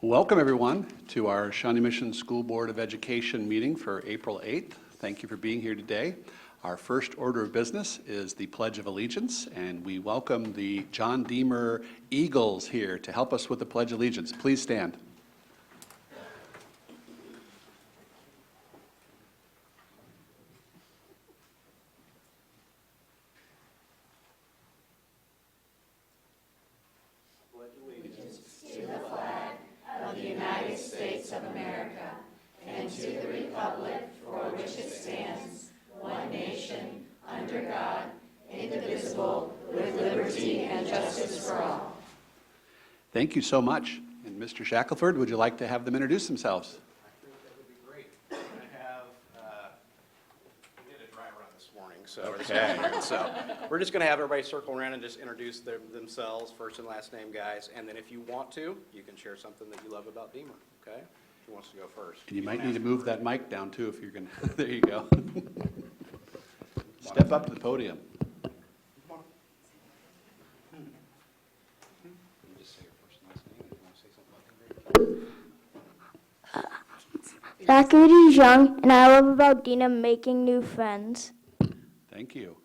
Welcome everyone to our Shawnee Mission School Board of Education meeting for April 8th. Thank you for being here today. Our first order of business is the Pledge of Allegiance, and we welcome the John Deemer Eagles here to help us with the Pledge of Allegiance. Please stand. Thank you so much. And Mr. Shackelford, would you like to have them introduce themselves? I think that would be great. We did a dry run this morning, so we're just going to have everybody circle around and just introduce themselves, first and last name, guys. And then if you want to, you can share something that you love about Deemer, okay? Who wants to go first? And you might need to move that mic down too if you're going to. There you go. Step up to the podium. Zachary Young, and I love about Dina making new friends. Thank you.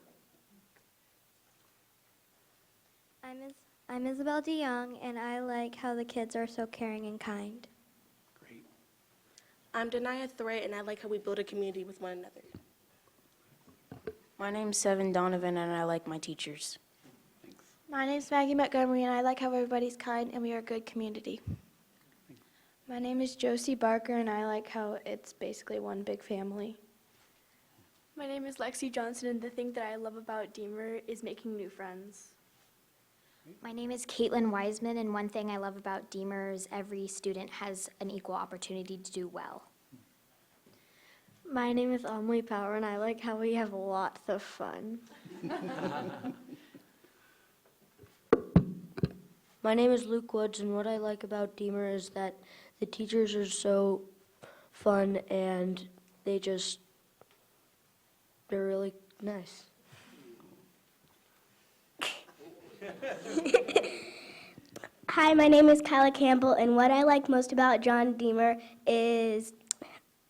I'm Isabel DeYoung, and I like how the kids are so caring and kind. Great. I'm Denia Threat, and I like how we build a community with one another. My name's Seven Donovan, and I like my teachers. Thanks. My name's Maggie Montgomery, and I like how everybody's kind and we are a good community. My name is Josie Barker, and I like how it's basically one big family. My name is Lexi Johnson, and the thing that I love about Deemer is making new friends. My name is Caitlin Wiseman, and one thing I love about Deemer is every student has an equal opportunity to do well. My name is Emily Power, and I like how we have lots of fun. My name is Luke Woods, and what I like about Deemer is that the teachers are so fun and they're really nice. Hi, my name is Kyla Campbell, and what I like most about John Deemer is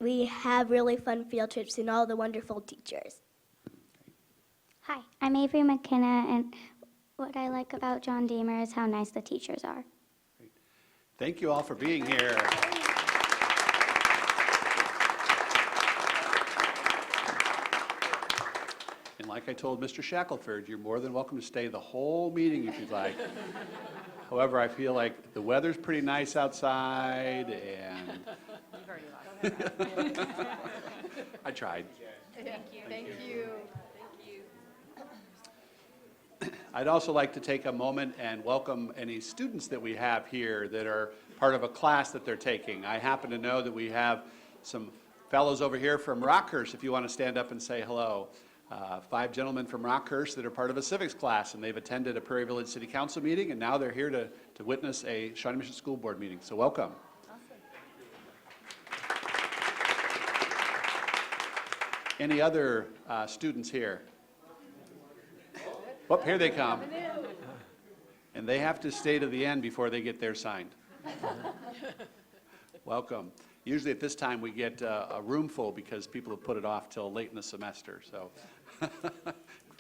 we have really fun field trips and all the wonderful teachers. Hi, I'm Avery McKenna, and what I like about John Deemer is how nice the teachers are. Great. Thank you all for being here. And like I told Mr. Shackelford, you're more than welcome to stay the whole meeting if you'd like. However, I feel like the weather's pretty nice outside, and I tried. Thank you. Thank you. I'd also like to take a moment and welcome any students that we have here that are part of a class that they're taking. I happen to know that we have some fellows over here from Rockhurst, if you want to stand up and say hello. 5 gentlemen from Rockhurst that are part of a civics class, and they've attended a Prairie Village City Council meeting, and now they're here to witness a Shawnee Mission School Board meeting. So welcome. Any other students here? Oh, here they come. And they have to stay to the end before they get theirs signed. Welcome. Usually at this time we get a room full because people have put it off till late in the semester. So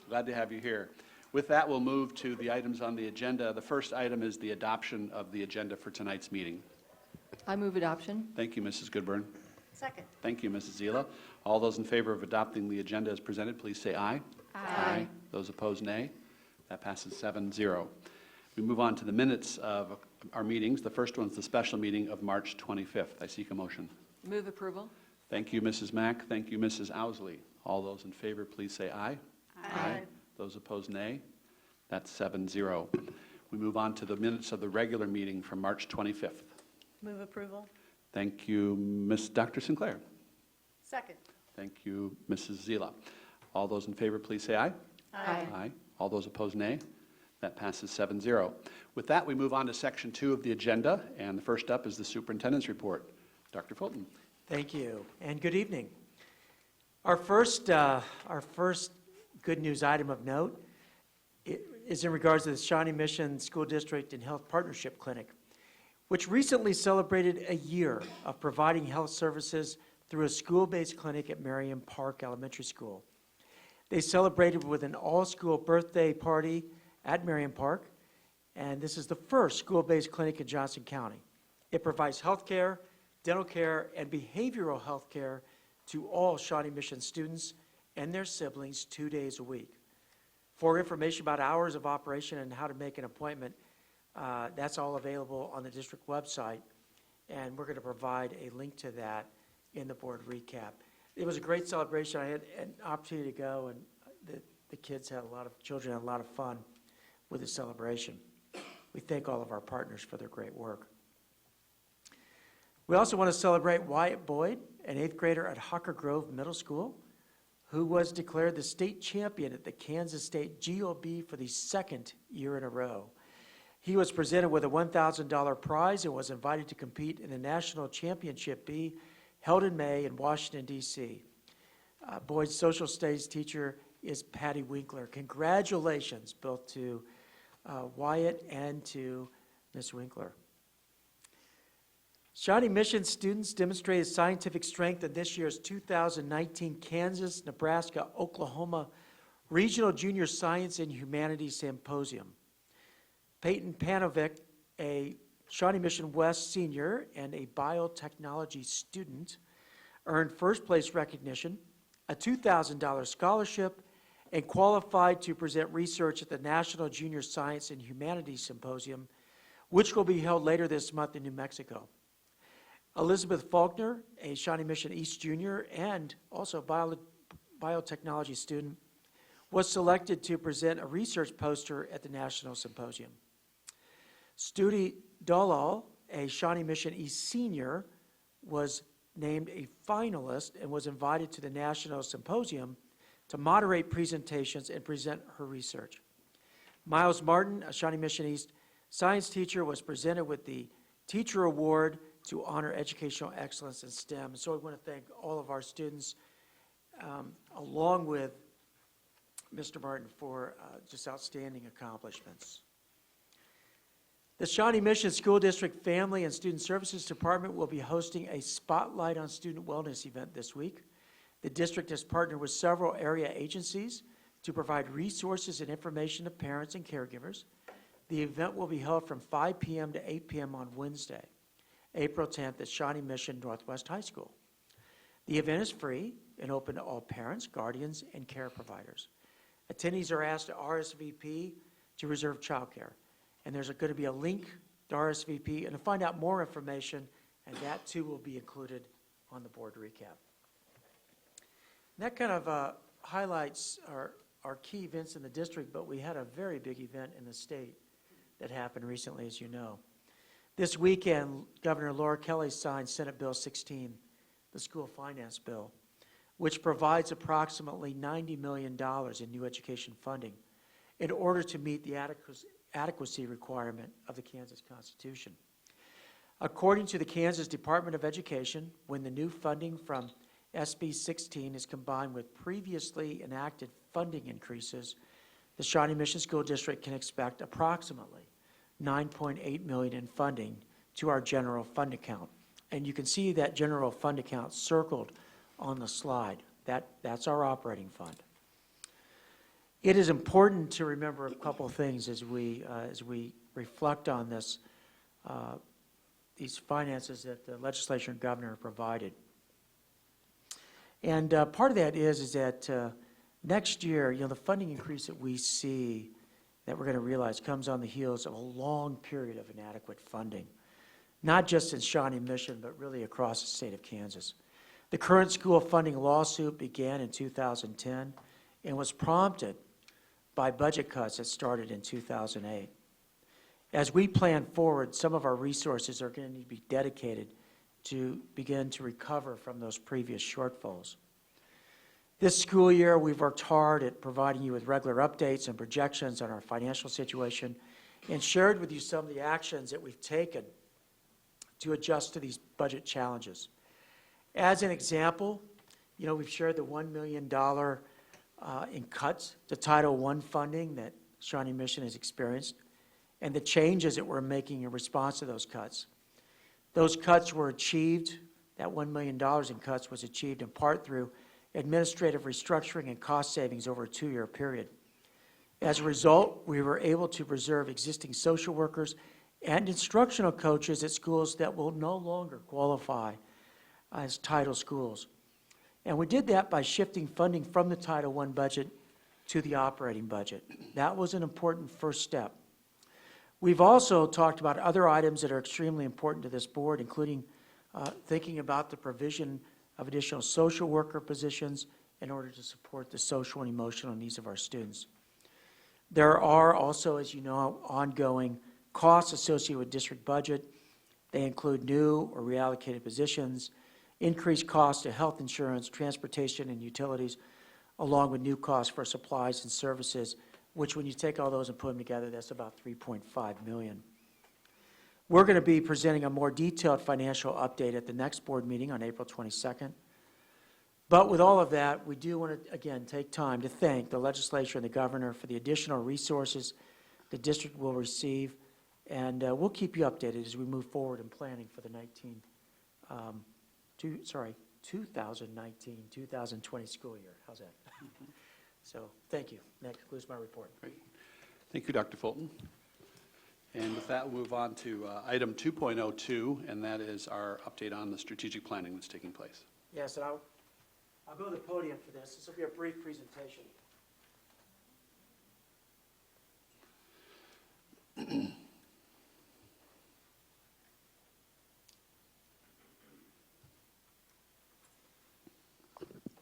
glad to have you here. With that, we'll move to the items on the agenda. The first item is the adoption of the agenda for tonight's meeting. I move adoption. Thank you, Mrs. Goodburn. Second. Thank you, Mrs. Zila. All those in favor of adopting the agenda as presented, please say aye. Aye. Those opposed, nay. That passes 7-0. We move on to the minutes of our meetings. The first one is the special meeting of March 25th. I seek a motion. Move approval. Thank you, Mrs. Mack. Thank you, Mrs. Owsley. All those in favor, please say aye. Aye. Those opposed, nay. That's 7-0. We move on to the minutes of the regular meeting from March 25th. Move approval. Thank you, Dr. Sinclair. Second. Thank you, Mrs. Zila. All those in favor, please say aye. Aye. Aye. All those opposed, nay. That passes 7-0. With that, we move on to section 2 of the agenda, and the first up is the superintendent's report. Dr. Fulton. Thank you, and good evening. Our first good news item of note is in regards to the Shawnee Mission School District and Health Partnership Clinic. which recently celebrated a year of providing health services through a school-based clinic at Merriam Park Elementary School. They celebrated with an all-school birthday party at Merriam Park, and this is the first school-based clinic in Johnson County. It provides health care, dental care, and behavioral health care to all Shawnee Mission students and their siblings 2 days a week. For information about hours of operation and how to make an appointment, that's all available on the district website, and we're going to provide a link to that in the board recap. It was a great celebration. I had an opportunity to go, and the kids had children had a lot of fun with the celebration. We thank all of our partners for their great work. We also want to celebrate Wyatt Boyd, an 8th grader at Hawker Grove Middle School, who was declared the state champion at the Kansas State GOB for the 2nd year in a row. He was presented with a $1,000 prize and was invited to compete in the National Championship B held in May in Washington, D.C. Boyd's social studies teacher is Patty Winkler. Congratulations both to Wyatt and to Ms. Winkler. Shawnee Mission students demonstrated scientific strength in this year's 2019 Kansas, Nebraska, Oklahoma Regional Junior Science and Humanities Symposium. Peyton Panovic, a Shawnee Mission West senior and a biotechnology student, earned first place recognition, a $2,000 scholarship, and qualified to present research at the National Junior Science and Humanities Symposium, which will be held later this month in New Mexico. Elizabeth Faulkner, a Shawnee Mission East junior and also biotechnology student, was selected to present a research poster at the National Symposium. Studi Dalal, a Shawnee Mission East senior, was named a finalist and was invited to the National Symposium to moderate presentations and present her research. Miles Martin, a Shawnee Mission East science teacher, was presented with the Teacher Award to honor educational excellence in STEM. So we want to thank all of our students, along with Mr. Martin, for just outstanding accomplishments. The Shawnee Mission School District Family and Student Services Department will be hosting a Spotlight on Student Wellness event this week. The district has partnered with several area agencies to provide resources and information to parents and caregivers. The event will be held from 5 p.m. to 8 p.m. on Wednesday, April 10th at Shawnee Mission Northwest High School. The event is free and open to all parents, guardians, and care providers. Attendees are asked to RSVP to reserve childcare. And there's going to be a link to RSVP and to find out more information, and that too will be included on the board recap. And that kind of highlights our key events in the district, but we had a very big event in the state that happened recently, as you know. This weekend, Governor Laura Kelly signed Senate Bill 16, the school finance bill, which provides approximately $90 million in new education funding in order to meet the adequacy requirement of the Kansas Constitution. According to the Kansas Department of Education, when the new funding from SB 16 is combined with previously enacted funding increases, the Shawnee Mission School District can expect approximately $9.8 million in funding to our general fund account. And you can see that general fund account circled on the slide. That's our operating fund. It is important to remember a couple of things as we reflect on this, these finances that the legislature and governor provided. And part of that is that next year, the funding increase that we see that we're going to realize comes on the heels of a long period of inadequate funding, not just in Shawnee Mission, but really across the state of Kansas. The current school funding lawsuit began in 2010 and was prompted by budget cuts that started in 2008. As we plan forward, some of our resources are going to need to be dedicated to begin to recover from those previous shortfalls. This school year, we've worked hard at providing you with regular updates and projections on our financial situation and shared with you some of the actions that we've taken to adjust to these budget challenges. As an example, we've shared the $1 million in cuts to Title I funding that Shawnee Mission has experienced and the changes that we're making in response to those cuts. Those cuts were achieved, that $1 million in cuts was achieved in part through administrative restructuring and cost savings over a 2-year period. As a result, we were able to preserve existing social workers and instructional coaches at schools that will no longer qualify as Title schools. And we did that by shifting funding from the Title I budget to the operating budget. That was an important first step. We've also talked about other items that are extremely important to this board, including thinking about the provision of additional social worker positions in order to support the social and emotional needs of our students. There are also, as you know, ongoing costs associated with district budget. They include new or reallocated positions, increased costs to health insurance, transportation, and utilities, along with new costs for supplies and services, which when you take all those and put them together, that's about $3.5 million. We're going to be presenting a more detailed financial update at the next board meeting on April 22nd. But with all of that, we do want to, again, take time to thank the legislature and the governor for the additional resources the district will receive, and we'll keep you updated as we move forward in planning for the 2019-2020 school year. How's that? So, thank you. That concludes my report. Great. Thank you, Dr. Fulton. And with that, we'll move on to item 2.02, and that is our update on the strategic planning that's taking place. Yes, and I'll go to the podium for this. This will be a brief presentation.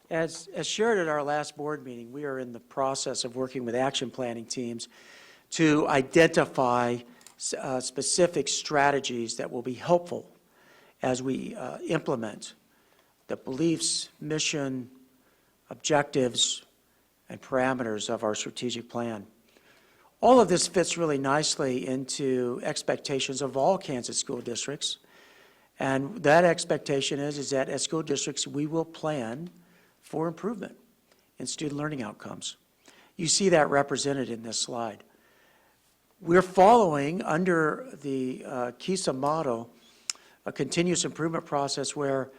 As shared at our last board meeting, we are in the process of working with action planning teams to identify specific strategies that will be helpful as we implement the beliefs, mission, objectives, and parameters of our strategic plan. All of this fits really nicely into expectations of all Kansas school districts. And that expectation is that as school districts, we will plan for improvement in student learning outcomes. You see that represented in this slide. We're following, under the KISA model, a continuous improvement process where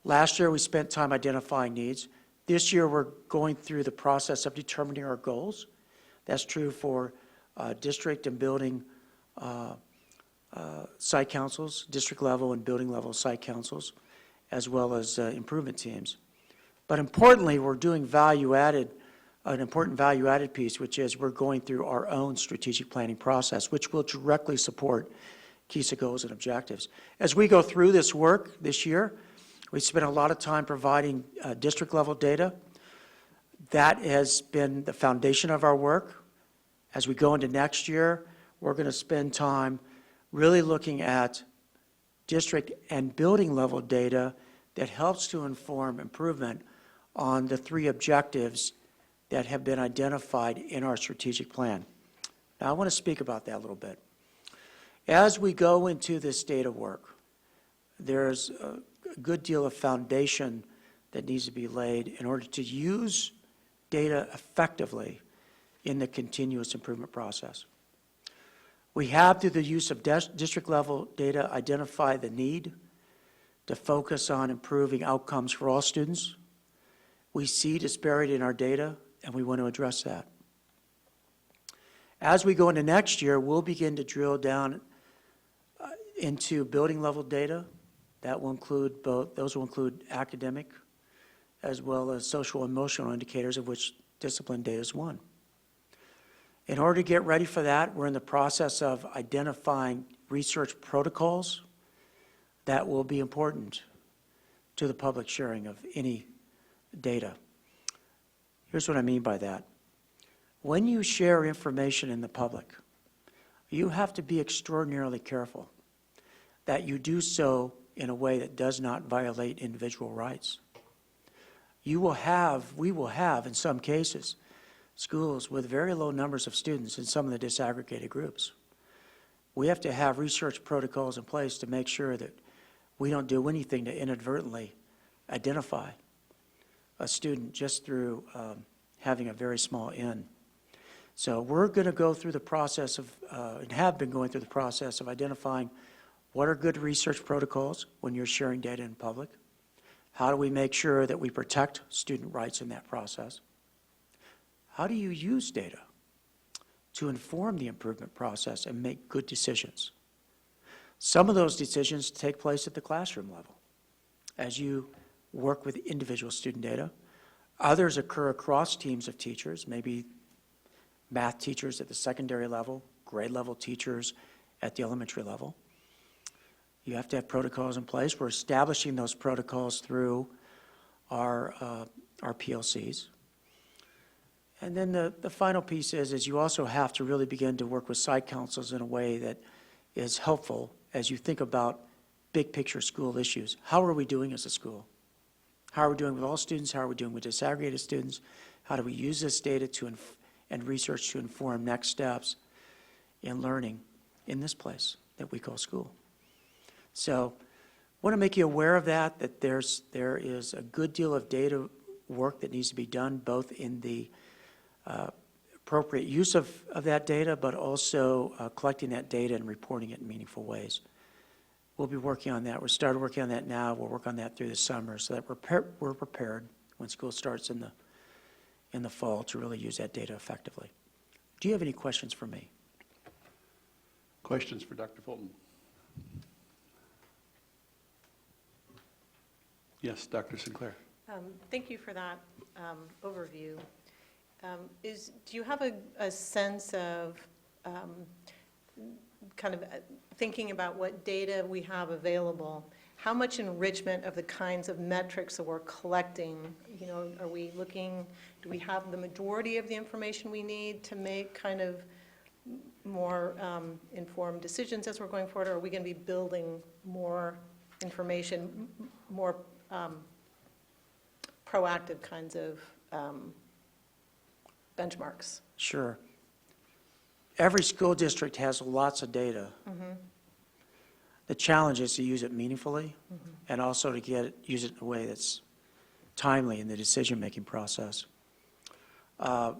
last year we spent time identifying needs. This year we're going through the process of determining our goals. That's true for district and building site councils, district level and building level site councils, as well as improvement teams. But importantly, we're doing an important value-added piece, which is we're going through our own strategic planning process, which will directly support KISA goals and objectives. As we go through this work this year, we spent a lot of time providing district-level data. That has been the foundation of our work. As we go into next year, we're going to spend time really looking at district and building-level data that helps to inform improvement on the 3 objectives that have been identified in our strategic plan. Now, I want to speak about that a little bit. As we go into this data work, there's a good deal of foundation that needs to be laid in order to use data effectively in the continuous improvement process. We have, through the use of district-level data, identified the need to focus on improving outcomes for all students. We see disparity in our data, and we want to address that. As we go into next year, we'll begin to drill down into building-level data. That will include those will include academic as well as social and emotional indicators, of which discipline data is one. In order to get ready for that, we're in the process of identifying research protocols that will be important to the public sharing of any data. Here's what I mean by that. When you share information in the public, you have to be extraordinarily careful that you do so in a way that does not violate individual rights. We will have, in some cases, schools with very low numbers of students in some of the disaggregated groups. We have to have research protocols in place to make sure that we don't do anything to inadvertently identify a student just through having a very small N. So we're going to go through the process of, and have been going through the process of identifying What are good research protocols when you're sharing data in public? How do we make sure that we protect student rights in that process? How do you use data to inform the improvement process and make good decisions? Some of those decisions take place at the classroom level as you work with individual student data. Others occur across teams of teachers, maybe math teachers at the secondary level, grade level teachers at the elementary level. You have to have protocols in place. We're establishing those protocols through our PLCs. And then the final piece is you also have to really begin to work with site councils in a way that is helpful as you think about big picture school issues. How are we doing as a school? How are we doing with all students? How are we doing with disaggregated students? How do we use this data and research to inform next steps in learning in this place that we call school? So I want to make you aware of that there is a good deal of data work that needs to be done, both in the appropriate use of that data, but also collecting that data and reporting it in meaningful ways. We'll be working on that. We're started working on that now. We'll work on that through the summer so that we're prepared when school starts in the fall to really use that data effectively. Do you have any questions for me? Questions for Dr. Fulton? Yes, Dr. Sinclair. Thank you for that overview. Do you have a sense of kind of thinking about what data we have available, how much enrichment of the kinds of metrics that we're collecting, are we looking, do we have the majority of the information we need to make kind of more informed decisions as we're going forward, or are we going to be building more information, more proactive kinds of benchmarks? Sure. Every school district has lots of data. Mm-hmm. The challenge is to use it meaningfully and also to use it in a way that's timely in the decision-making process.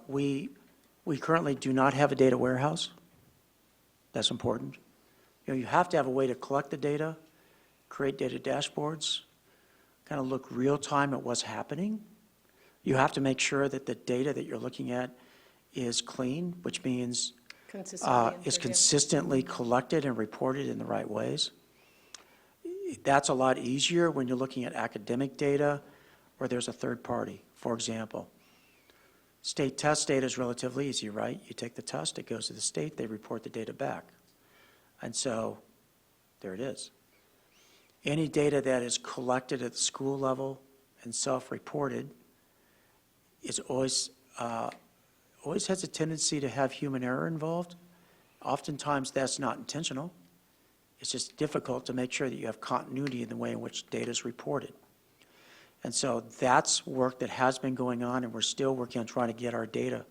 We currently do not have a data warehouse. That's important. You have to have a way to collect the data, create data dashboards, kind of look real time at what's happening. You have to make sure that the data that you're looking at is clean, which means is consistently collected and reported in the right ways. That's a lot easier when you're looking at academic data where there's a third party. For example, state test data is relatively easy, right? You take the test, it goes to the state, they report the data back. And so there it is. Any data that is collected at the school level and self-reported is always has a tendency to have human error involved. Oftentimes that's not intentional. It's just difficult to make sure that you have continuity in the way in which data is reported. And so that's work that has been going on, and we're still working on trying to get our data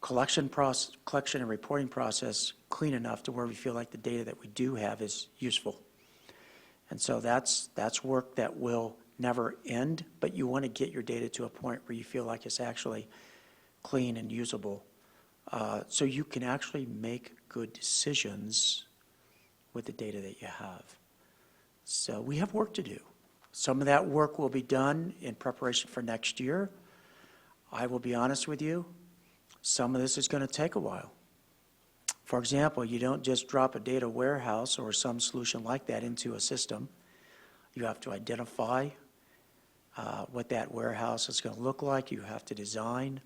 collection and reporting process clean enough to where we feel like the data that we do have is useful. And so that's work that will never end, but you want to get your data to a point where you feel like it's actually clean and usable, so you can actually make good decisions with the data that you have. So we have work to do. Some of that work will be done in preparation for next year. I will be honest with you, some of this is going to take a while. For example, you don't just drop a data warehouse or some solution like that into a system. You have to identify what that warehouse is going to look like. You have to design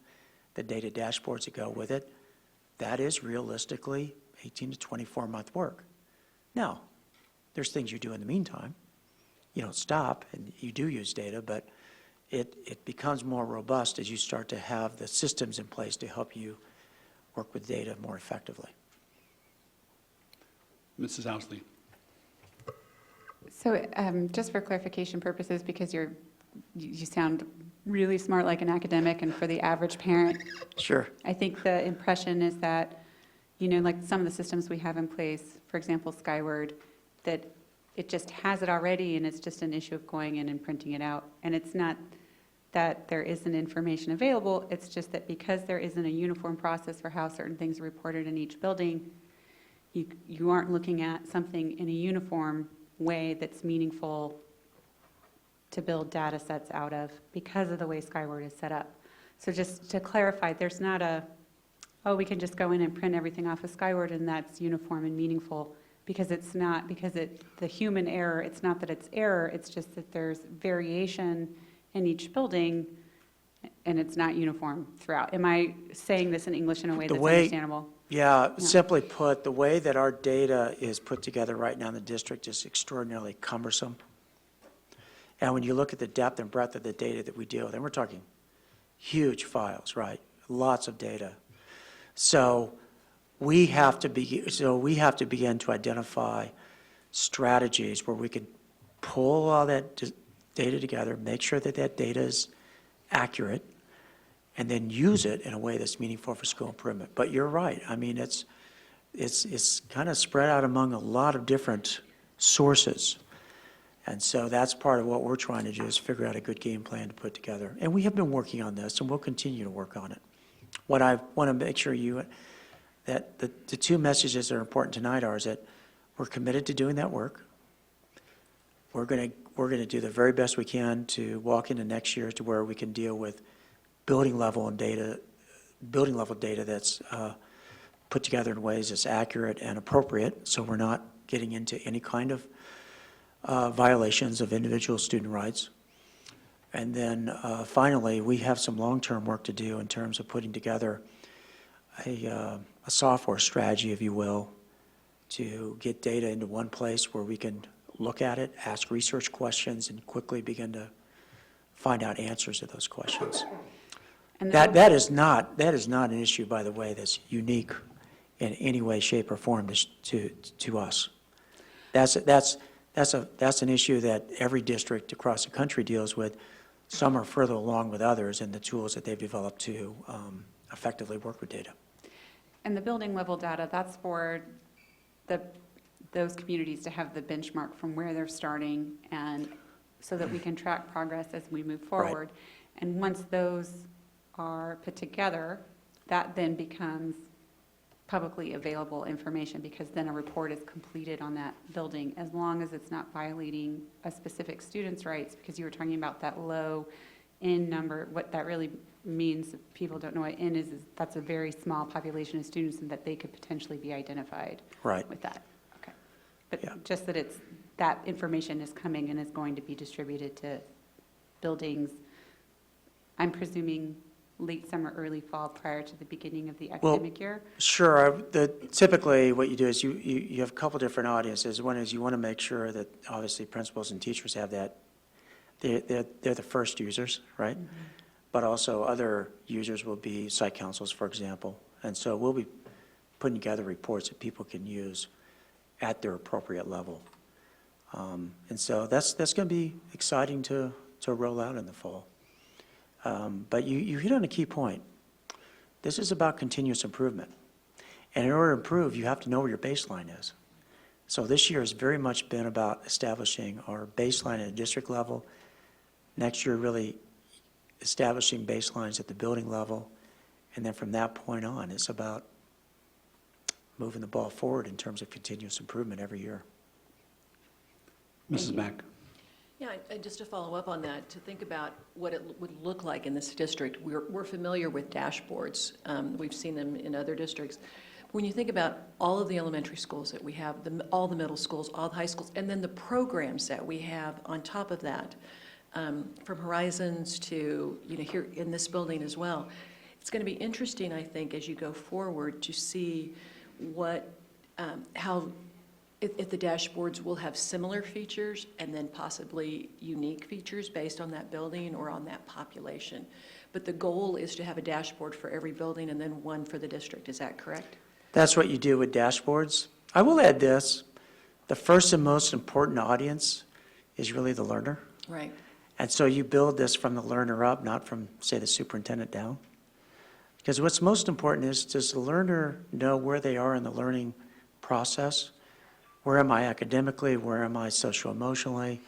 the data dashboards that go with it. That is realistically 18 to 24 month work. Now, there's things you do in the meantime. You don't stop, and you do use data, but it becomes more robust as you start to have the systems in place to help you work with data more effectively. Mrs. Ousley. So just for clarification purposes, because you sound really smart like an academic, and for the average parent, sure, I think the impression is that, like some of the systems we have in place, for example, Skyward, that it just has it already and it's just an issue of going in and printing it out. And it's not that there isn't information available, it's just that because there isn't a uniform process for how certain things are reported in each building, you aren't looking at something in a uniform way that's meaningful to build data sets out of because of the way Skyward is set up. So just to clarify, there's not oh, we can just go in and print everything off of Skyward and that's uniform and meaningful, because it's not, because the human error, it's not that it's error, it's just that there's variation in each building and it's not uniform throughout. Am I saying this in English in a way that's understandable? Yeah, simply put, the way that our data is put together right now in the district is extraordinarily cumbersome. And when you look at the depth and breadth of the data that we deal with, and we're talking huge files, right? Lots of data. So we have to begin to identify strategies where we can pull all that data together, make sure that that data is accurate, and then use it in a way that's meaningful for school improvement. But you're right. I mean, it's kind of spread out among a lot of different sources. And so that's part of what we're trying to do, is figure out a good game plan to put together. And we have been working on this, and we'll continue to work on it. What I want to make sure that the two messages that are important tonight is that we're committed to doing that work. We're going to do the very best we can to walk into next year to where we can deal with building level data that's put together in ways that's accurate and appropriate, so we're not getting into any kind of violations of individual student rights. And then finally, we have some long-term work to do in terms of putting together a software strategy, if you will, to get data into one place where we can look at it, ask research questions, and quickly begin to find out answers to those questions. And that is not an issue, by the way, that's unique in any way, shape, or form to us. That's an issue that every district across the country deals with. Some are further along with others in the tools that they've developed to effectively work with data. And the building level data, that's for those communities to have the benchmark from where they're starting, and so that we can track progress as we move forward. Right. And once those are put together, that then becomes publicly available information, because then a report is completed on that building, as long as it's not violating a specific student's rights, because you were talking about that low N number. What that really means, if people don't know what N is that's a very small population of students, and that they could potentially be identified with that. Okay. But just that that information is coming and is going to be distributed to buildings, I'm presuming late summer, early fall, prior to the beginning of the academic year? Sure. Typically, what you do is you have a couple different audiences. One is you want to make sure that obviously principals and teachers have that. They're the first users, right? Mm-hmm. But also other users will be site councils, for example. And so we'll be putting together reports that people can use at their appropriate level. And so that's going to be exciting to roll out in the fall. But you hit on a key point. This is about continuous improvement. And in order to improve, you have to know where your baseline is. So this year has very much been about establishing our baseline at a district level. Next year, really establishing baselines at the building level. And then from that point on, it's about moving the ball forward in terms of continuous improvement every year. Mrs. Mack. Yeah, and just to follow up on that, to think about what it would look like in this district, we're familiar with dashboards. We've seen them in other districts. When you think about all of the elementary schools that we have, all the middle schools, all the high schools, and then the programs that we have on top of that, from Horizons to here in this building as well, it's going to be interesting, I think, as you go forward to see how if the dashboards will have similar features and then possibly unique features based on that building or on that population. But the goal is to have a dashboard for every building and then one for the district. Is that correct? That's what you do with dashboards. I will add this. The first and most important audience is really the learner. Right. And so you build this from the learner up, not from, say, the superintendent down. Because what's most important is, does the learner know where they are in the learning process? Where am I academically? Where am I socio-emotionally?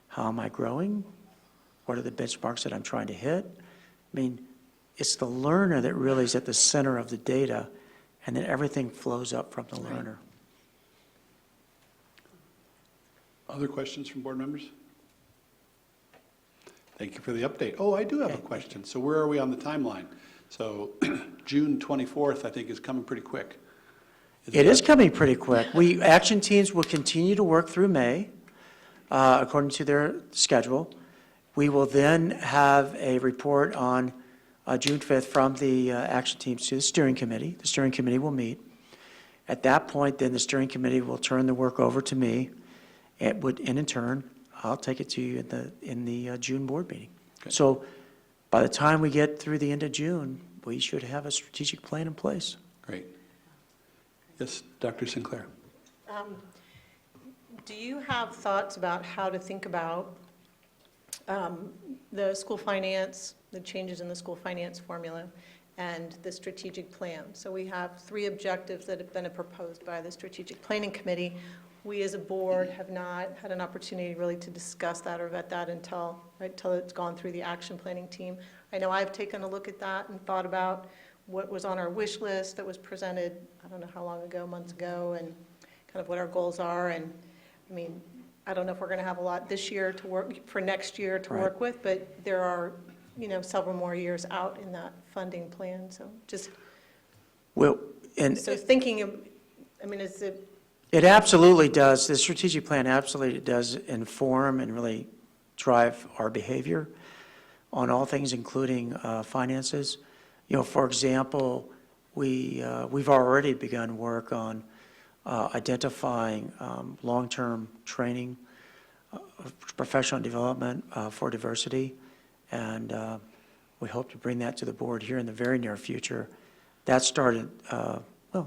How am I growing? What are the benchmarks that I'm trying to hit? I mean, it's the learner that really is at the center of the data, and then everything flows up from the learner. Other questions from board members? Thank you for the update. Oh, I do have a question. So where are we on the timeline? So June 24th, I think, is coming pretty quick. It is coming pretty quick. Action teams will continue to work through May, according to their schedule. We will then have a report on June 5th from the action teams to the steering committee. The steering committee will meet. At that point, then the steering committee will turn the work over to me, and in turn, I'll take it to you in the June board meeting. Okay. So by the time we get through the end of June, we should have a strategic plan in place. Great. Yes, Dr. Sinclair. Do you have thoughts about how to think about the school finance, the changes in the school finance formula, and the strategic plan? So we have 3 objectives that have been proposed by the Strategic Planning Committee. We as a board have not had an opportunity really to discuss that or vet that until it's gone through the action planning team. I know I've taken a look at that and thought about what was on our wish list that was presented, I don't know how long ago, months ago, and kind of what our goals are. And I mean, I don't know if we're going to have a lot this year to work, for next year to work with, but there are, several more years out in that funding plan. So just, so thinking of, is it? It absolutely does. The strategic plan absolutely does inform and really drive our behavior on all things, including finances. For example, we've already begun work on identifying long-term training, professional development for diversity, and we hope to bring that to the board here in the very near future. That started,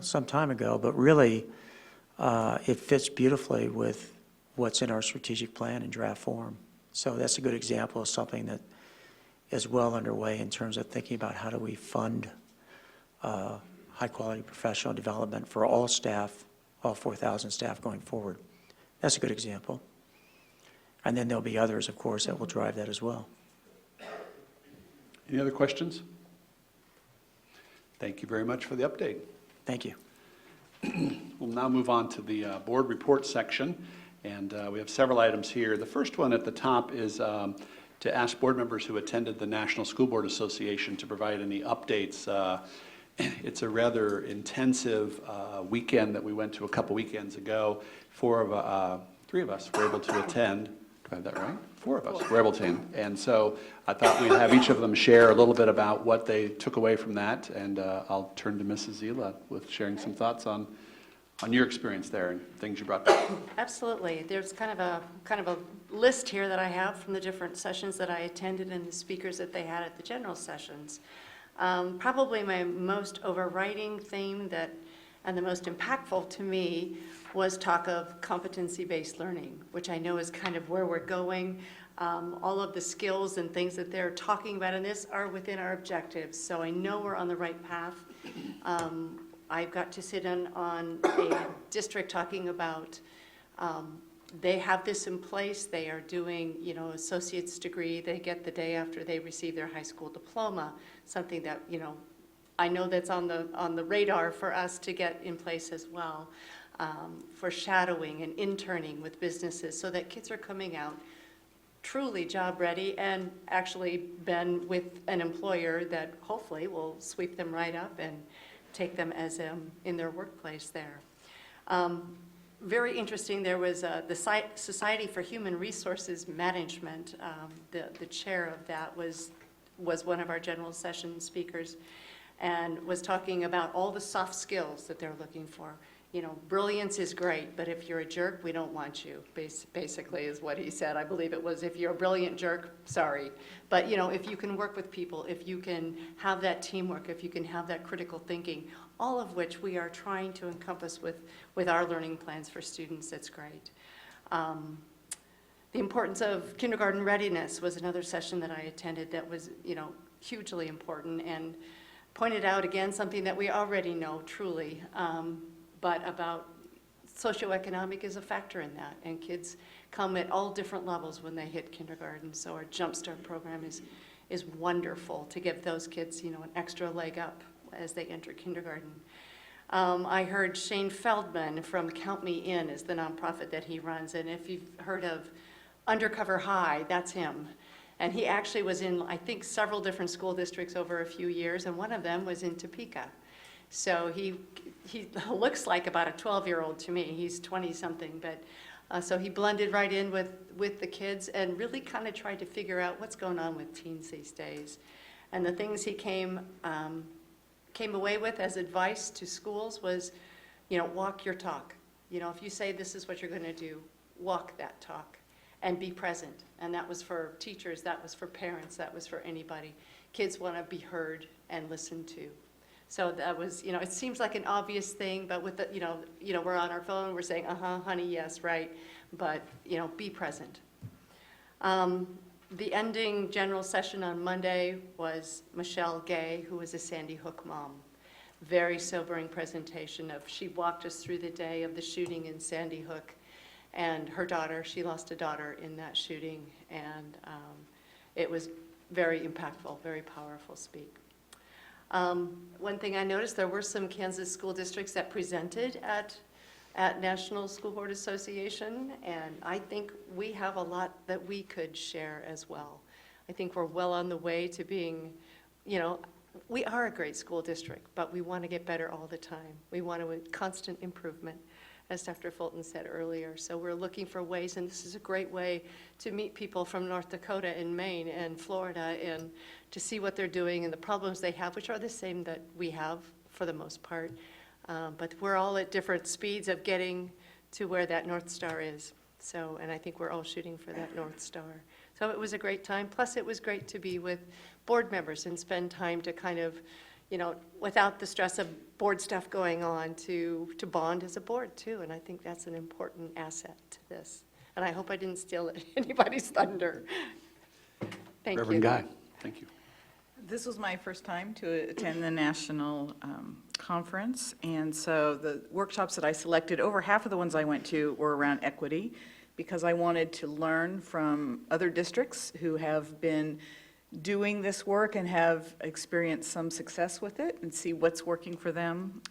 some time ago, but really it fits beautifully with what's in our strategic plan in draft form. So that's a good example of something that is well underway in terms of thinking about how do we fund high-quality professional development for all staff, all 4,000 staff going forward. That's a good example. And then there'll be others, of course, that will drive that as well. Any other questions? Thank you very much for the update. Thank you. We'll now move on to the board report section, and we have several items here. The first one at the top is to ask board members who attended the National School Board Association to provide any updates. It's a rather intensive weekend that we went to a couple weekends ago. 3 of us were able to attend. Do I have that right? 4 of us were able to attend. And so I thought we'd have each of them share a little bit about what they took away from that. And I'll turn to Mrs. Zila with sharing some thoughts on your experience there and things you brought back. Absolutely. There's kind of a list here that I have from the different sessions that I attended and the speakers that they had at the general sessions. Probably my most overriding theme and the most impactful to me was talk of competency-based learning, which I know is kind of where we're going. All of the skills and things that they're talking about in this are within our objectives, so I know we're on the right path. I've got to sit in on a district talking about they have this in place. They are doing, associate's degree. They get the day after they receive their high school diploma, something that, I know that's on the radar for us to get in place as well, for shadowing and interning with businesses so that kids are coming out truly job ready and actually been with an employer that hopefully will sweep them right up and take them as in their workplace there. Very interesting, there was the Society for Human Resources Management. The chair of that was one of our general session speakers and was talking about all the soft skills that they're looking for. Brilliance is great, but if you're a jerk, we don't want you, basically is what he said. I believe it was, if you're a brilliant jerk, sorry. But, if you can work with people, if you can have that teamwork, if you can have that critical thinking, all of which we are trying to encompass with our learning plans for students, that's great. The importance of kindergarten readiness was another session that I attended that was, hugely important and pointed out again something that we already know truly, but about socioeconomic is a factor in that, and kids come at all different levels when they hit kindergarten. So our Jump Start program is wonderful to give those kids, an extra leg up as they enter kindergarten. I heard Shane Feldman from Count Me In is the nonprofit that he runs, and if you've heard of Undercover High, that's him. And he actually was in, I think, several different school districts over a few years, and one of them was in Topeka. So he looks like about a 12-year-old to me. He's 20-something, but so he blended right in with the kids and really kind of tried to figure out what's going on with teens these days. And the things he came away with as advice to schools was, walk your talk. If you say this is what you're going to do, walk that talk and be present. And that was for teachers, that was for parents, that was for anybody. Kids want to be heard and listened to. So that was, it seems like an obvious thing, but with the, we're on our phone, we're saying, honey, yes, right, but, be present. The ending general session on Monday was Michelle Gay, who was a Sandy Hook mom. Very sobering presentation she walked us through the day of the shooting in Sandy Hook, and her daughter, she lost a daughter in that shooting, and it was very impactful, very powerful speak. One thing I noticed, there were some Kansas school districts that presented at National School Board Association, and I think we have a lot that we could share as well. I think we're well on the way to being, we are a great school district, but we want to get better all the time. We want constant improvement, as Dr. Fulton said earlier. So we're looking for ways, and this is a great way to meet people from North Dakota and Maine and Florida and to see what they're doing and the problems they have, which are the same that we have for the most part. But we're all at different speeds of getting to where that North Star is. So, and I think we're all shooting for that North Star. So it was a great time. Plus, it was great to be with board members and spend time to kind of, without the stress of board stuff going on, to bond as a board too. And I think that's an important asset to this. And I hope I didn't steal anybody's thunder. Thank you. Reverend Guy, thank you. This was my first time to attend the national conference, and so the workshops that I selected, over half of the ones I went to were around equity, because I wanted to learn from other districts who have been doing this work and have experienced some success with it and see what's working for them.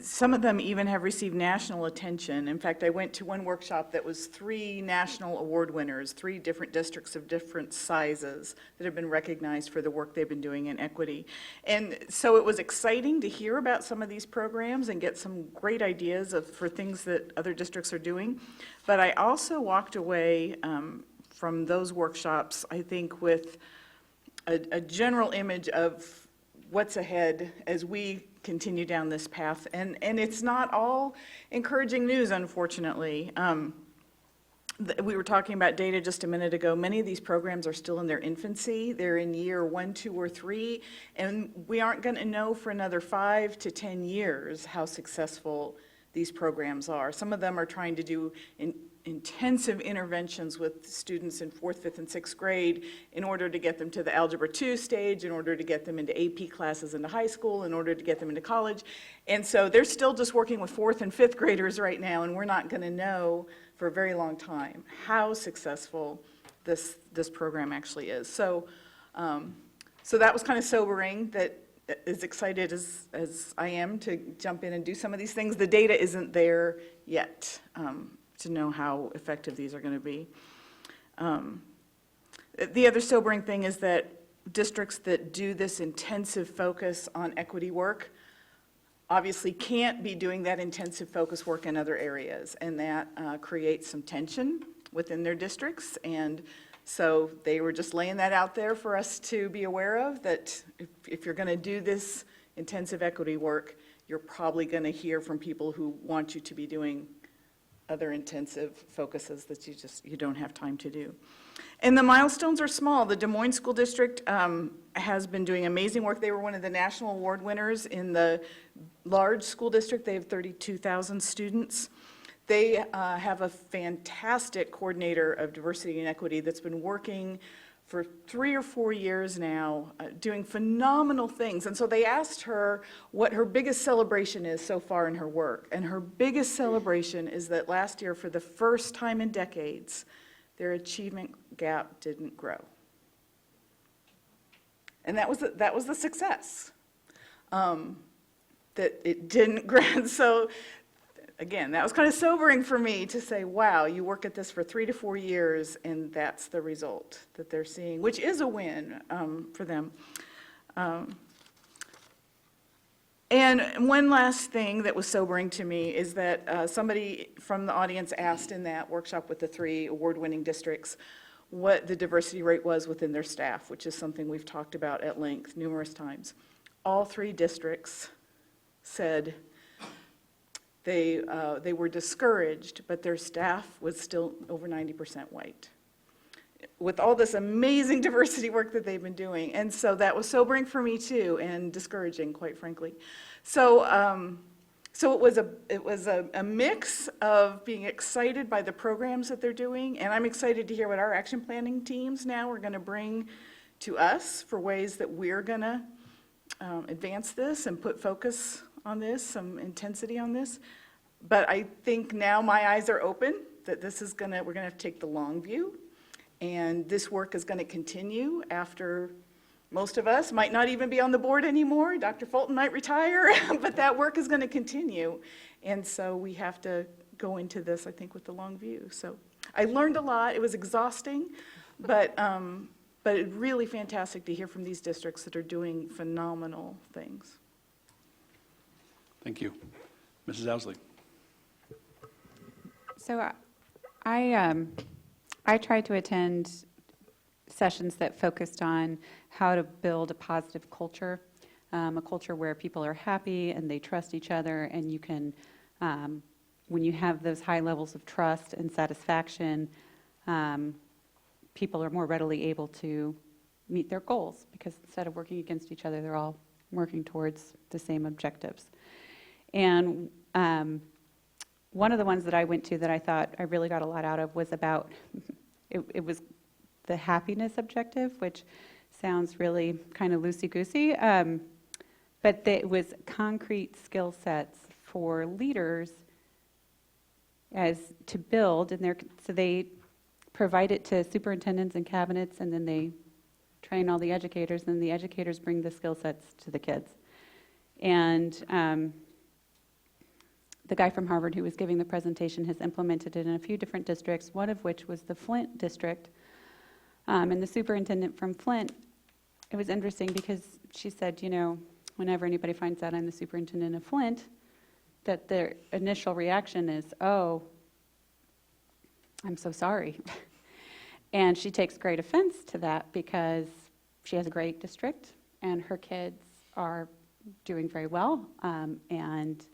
Some of them even have received national attention. In fact, I went to one workshop that was 3 national award winners, 3 different districts of different sizes that have been recognized for the work they've been doing in equity. And so it was exciting to hear about some of these programs and get some great ideas for things that other districts are doing. But I also walked away from those workshops, I think, with a general image of what's ahead as we continue down this path. And it's not all encouraging news, unfortunately. We were talking about data just a minute ago. Many of these programs are still in their infancy. They're in year 1, 2, or 3, and we aren't going to know for another 5 to 10 years how successful these programs are. Some of them are trying to do intensive interventions with students in 4th, 5th, and 6th grade in order to get them to the Algebra 2 stage, in order to get them into AP classes into high school, in order to get them into college. And so they're still just working with 4th and 5th graders right now, and we're not going to know for a very long time how successful this program actually is. So, so that was kind of sobering, that as excited as I am to jump in and do some of these things, the data isn't there yet. To know how effective these are going to be. The other sobering thing is that districts that do this intensive focus on equity work obviously can't be doing that intensive focus work in other areas, and that creates some tension within their districts. And so they were just laying that out there for us to be aware of, that if you're going to do this intensive equity work, you're probably going to hear from people who want you to be doing other intensive focuses that you don't have time to do. And the milestones are small. The Des Moines School District has been doing amazing work. They were one of the national award winners in the large school district. They have 32,000 students. They have a fantastic coordinator of diversity and equity that's been working for 3 or 4 years now, doing phenomenal things. And so they asked her what her biggest celebration is so far in her work. And her biggest celebration is that last year, for the first time in decades, their achievement gap didn't grow. And that was the success. that it didn't grant. So again, that was kind of sobering for me to say, wow, you work at this for 3 to 4 years, and that's the result that they're seeing, which is a win for them. And one last thing that was sobering to me is that somebody from the audience asked in that workshop with the 3 award-winning districts what the diversity rate was within their staff, which is something we've talked about at length numerous times. All 3 districts said they were discouraged, but their staff was still over 90% white, with all this amazing diversity work that they've been doing. And so that was sobering for me too, and discouraging, quite frankly. So it was a mix of being excited by the programs that they're doing, and I'm excited to hear what our action planning teams now are going to bring to us for ways that we're going to advance this and put focus on this, some intensity on this. But I think now my eyes are open that this is we're going to have to take the long view. And this work is going to continue after most of us might not even be on the board anymore. Dr. Fulton might retire, but that work is going to continue. And so we have to go into this, I think, with the long view. So I learned a lot. It was exhausting, but it's really fantastic to hear from these districts that are doing phenomenal things. Thank you. Mrs. Owsley. So I tried to attend sessions that focused on how to build a positive culture, a culture where people are happy and they trust each other, and you can, when you have those high levels of trust and satisfaction, people are more readily able to meet their goals, because instead of working against each other, they're all working towards the same objectives. And one of the ones that I went to that I thought I really got a lot out of was about, it was the happiness objective, which sounds really kind of loosey-goosey, but it was concrete skill sets for leaders as to build, and so they provide it to superintendents and cabinets, and then they train all the educators, and the educators bring the skill sets to the kids. And the guy from Harvard who was giving the presentation has implemented it in a few different districts, one of which was the Flint district. And the superintendent from Flint, it was interesting because she said, you know, whenever anybody finds out I'm the superintendent of Flint, that their initial reaction is, oh, I'm so sorry. And she takes great offense to that because she has a great district and her kids are doing very well. And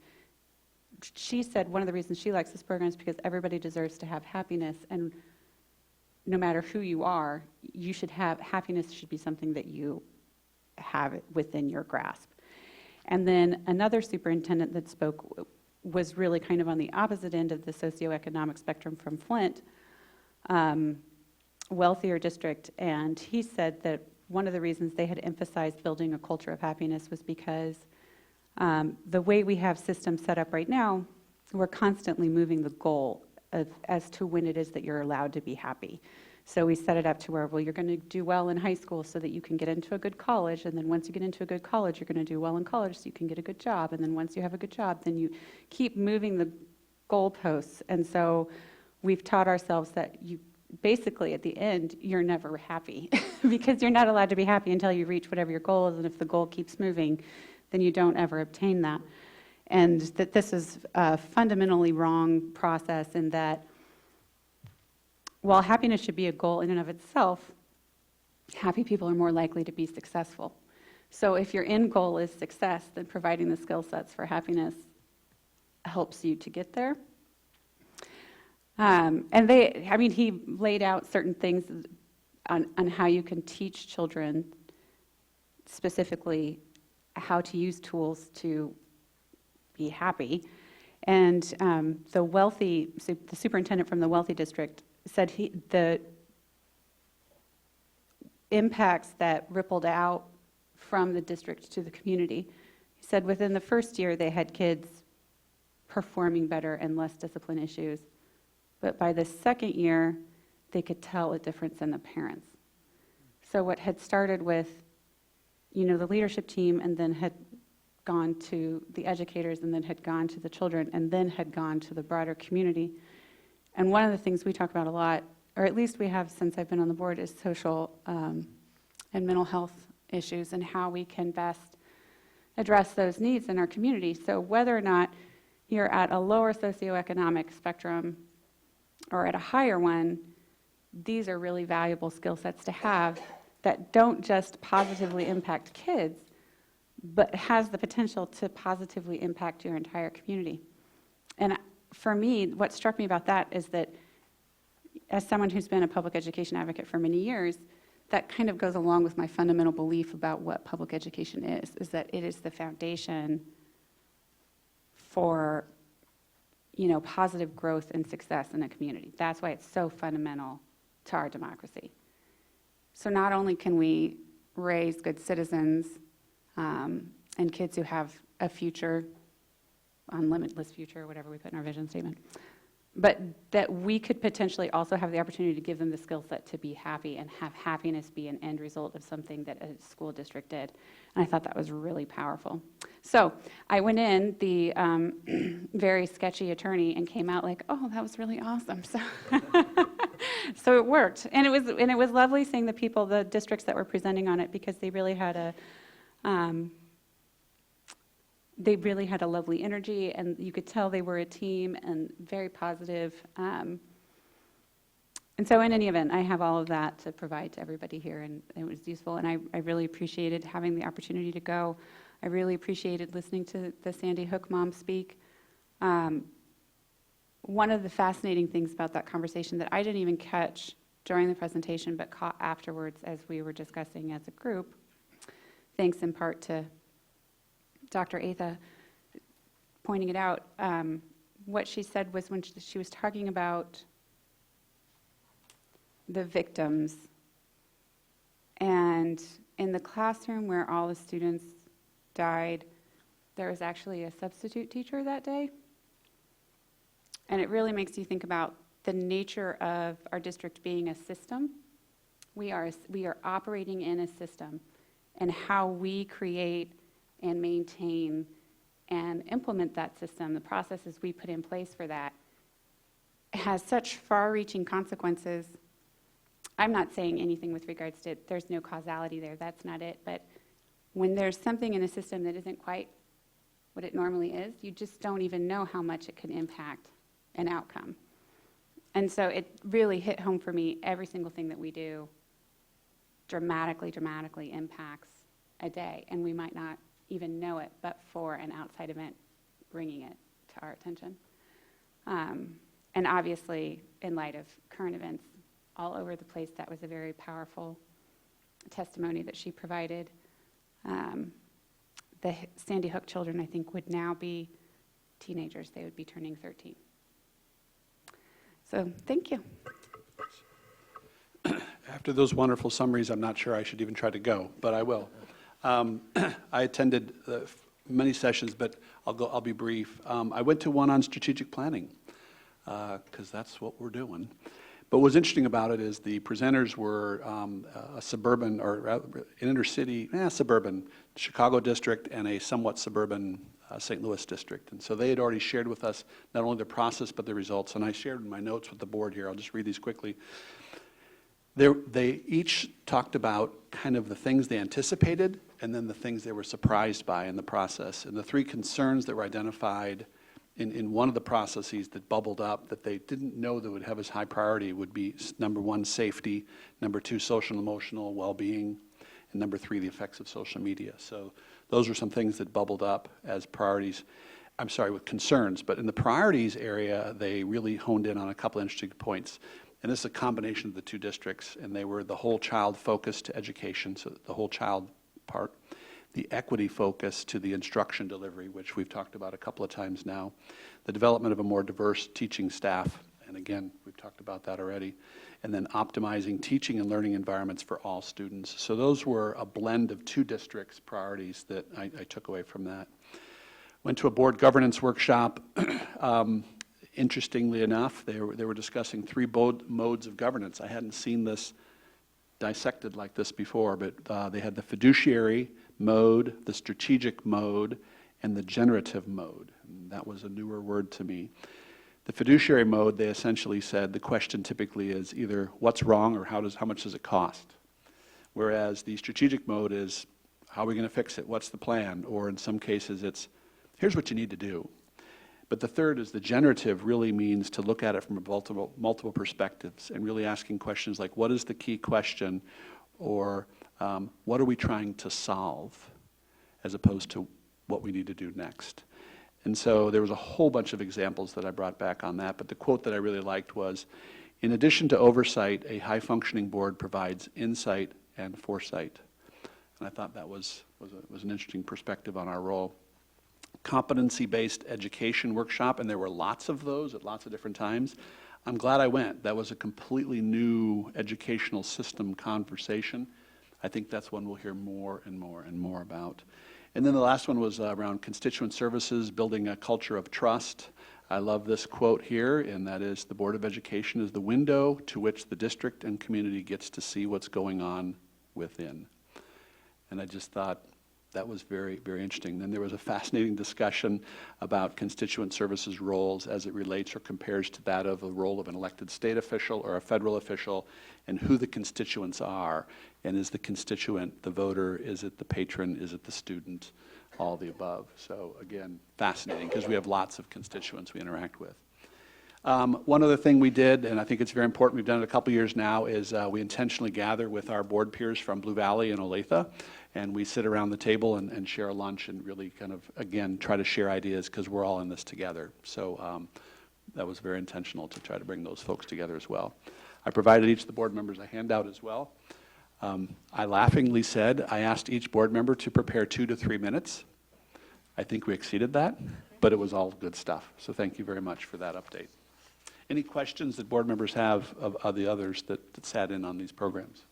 she said one of the reasons she likes this program is because everybody deserves to have happiness, and no matter who you are, you should have, happiness should be something that you have within your grasp. And then another superintendent that spoke was really kind of on the opposite end of the socioeconomic spectrum from Flint, wealthier district, and he said that one of the reasons they had emphasized building a culture of happiness was because the way we have systems set up right now, we're constantly moving the goal as to when it is that you're allowed to be happy. So we set it up to where, well, you're going to do well in high school so that you can get into a good college, and then once you get into a good college, you're going to do well in college so you can get a good job, and then once you have a good job, then you keep moving the goalposts. And so we've taught ourselves that you basically at the end, you're never happy because you're not allowed to be happy until you reach whatever your goal is, and if the goal keeps moving, then you don't ever obtain that. And that this is a fundamentally wrong process in that while happiness should be a goal in and of itself, happy people are more likely to be successful. So if your end goal is success, then providing the skill sets for happiness helps you to get there. And he laid out certain things on how you can teach children specifically how to use tools to be happy. And the superintendent from the wealthy district said the impacts that rippled out from the district to the community. He said within the first year they had kids performing better and less discipline issues. But by the second year, they could tell a difference in the parents. So what had started with, the leadership team and then had gone to the educators and then had gone to the children and then had gone to the broader community. And one of the things we talk about a lot, or at least we have since I've been on the board, is social and mental health issues and how we can best address those needs in our community. So whether or not you're at a lower socioeconomic spectrum or at a higher one, these are really valuable skill sets to have that don't just positively impact kids, but has the potential to positively impact your entire community. And for me, what struck me about that is that as someone who's been a public education advocate for many years, that kind of goes along with my fundamental belief about what public education is that it is the foundation for, positive growth and success in a community. That's why it's so fundamental to our democracy. So not only can we raise good citizens and kids who have a future, unlimitless future, whatever we put in our vision statement, but that we could potentially also have the opportunity to give them the skill set to be happy and have happiness be an end result of something that a school district did. And I thought that was really powerful. So I went in, the very sketchy attorney, and came out like, oh, that was really awesome. So, so it worked. And it was lovely seeing the people, the districts that were presenting on it, because they really had a lovely energy, and you could tell they were a team and very positive. And so in any event, I have all of that to provide to everybody here, and it was useful, and I really appreciated having the opportunity to go. I really appreciated listening to the Sandy Hook mom speak. One of the fascinating things about that conversation that I didn't even catch during the presentation, but caught afterwards as we were discussing as a group, thanks in part to Dr. Atha pointing it out, what she said was when she was talking about the victims, and in the classroom where all the students died, there was actually a substitute teacher that day. And it really makes you think about the nature of our district being a system. We are operating in a system, and how we create and maintain and implement that system, the processes we put in place for that, has such far-reaching consequences. I'm not saying anything with regards to there's no causality there, that's not it, but when there's something in a system that isn't quite what it normally is, you just don't even know how much it can impact an outcome. And so it really hit home for me, every single thing that we do dramatically impacts a day, and we might not even know it, but for an outside event bringing it to our attention. And obviously, in light of current events all over the place, that was a very powerful testimony that she provided. The Sandy Hook children, I think, would now be teenagers. They would be turning 13. So, thank you. After those wonderful summaries, I'm not sure I should even try to go, but I will. I attended many sessions, but I'll be brief. I went to one on strategic planning, because that's what we're doing. But what's interesting about it is the presenters were a suburban, or inner city, suburban Chicago district and a somewhat suburban St. Louis district. And so they had already shared with us not only the process, but the results. And I shared my notes with the board here. I'll just read these quickly. They each talked about kind of the things they anticipated and then the things they were surprised by in the process. And the three concerns that were identified in one of the processes that bubbled up that they didn't know that would have as high priority would be, number one, safety, number two, social and emotional well-being, and number three, the effects of social media. So those are some things that bubbled up as priorities. I'm sorry, with concerns. But in the priorities area, they really honed in on a couple of interesting points. And this is a combination of the two districts, and they were the whole child focus to education, so the whole child part, the equity focus to the instruction delivery, which we've talked about a couple of times now, the development of a more diverse teaching staff, and again, we've talked about that already, and then optimizing teaching and learning environments for all students. So those were a blend of two districts' priorities that I took away from that. Went to a board governance workshop. Interestingly enough, they were discussing three modes of governance. I hadn't seen this dissected like this before, but they had the fiduciary mode, the strategic mode, and the generative mode. And that was a newer word to me. The fiduciary mode, they essentially said the question typically is either what's wrong or how much does it cost? Whereas the strategic mode is how are we going to fix it? What's the plan? Or in some cases it's here's what you need to do. But the third is the generative really means to look at it from multiple perspectives and really asking questions like what is the key question, or what are we trying to solve, as opposed to what we need to do next. And so there was a whole bunch of examples that I brought back on that, but the quote that I really liked was, in addition to oversight, a high-functioning board provides insight and foresight. And I thought that was an interesting perspective on our role. Competency-based education workshop, and there were lots of those at lots of different times. I'm glad I went. That was a completely new educational system conversation. I think that's one we'll hear more and more and more about. And then the last one was around constituent services, building a culture of trust. I love this quote here, and that is, the Board of Education is the window to which the district and community gets to see what's going on within. And I just thought that was very, very interesting. Then there was a fascinating discussion about constituent services roles as it relates or compares to that of a role of an elected state official or a federal official, and who the constituents are. And is the constituent the voter? Is it the patron? Is it the student? All the above. So again, fascinating, because we have lots of constituents we interact with. One other thing we did, and I think it's very important, we've done it a couple years now, is we intentionally gather with our board peers from Blue Valley and Olathe, and we sit around the table and share a lunch and really kind of, again, try to share ideas, because we're all in this together. So that was very intentional to try to bring those folks together as well. I provided each of the board members a handout as well. I laughingly said, I asked each board member to prepare 2 to 3 minutes. I think we exceeded that, but it was all good stuff. So thank you very much for that update. Any questions that board members have of the others that sat in on these programs?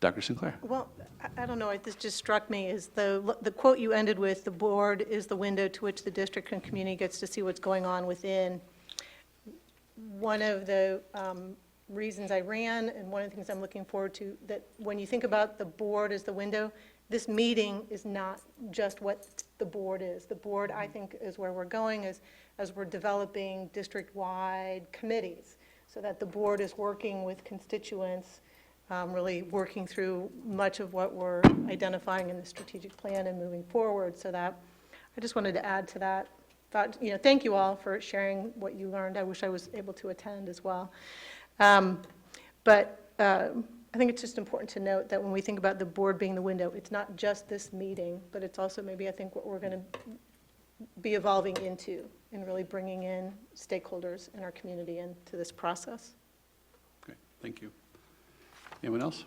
Dr. Sinclair. Well, I don't know, this just struck me is the quote you ended with, the board is the window to which the district and community gets to see what's going on within. One of the reasons I ran, and one of the things I'm looking forward to, that when you think about the board as the window, this meeting is not just what the board is. The board, I think, is where we're going as we're developing district-wide committees, so that the board is working with constituents, really working through much of what we're identifying in the strategic plan and moving forward. So that I just wanted to add to that. Thought, thank you all for sharing what you learned. I wish I was able to attend as well. I think it's just important to note that when we think about the board being the window, it's not just this meeting, but it's also maybe, I think, what we're going to be evolving into and really bringing in stakeholders in our community into this process. Okay, thank you. Anyone else?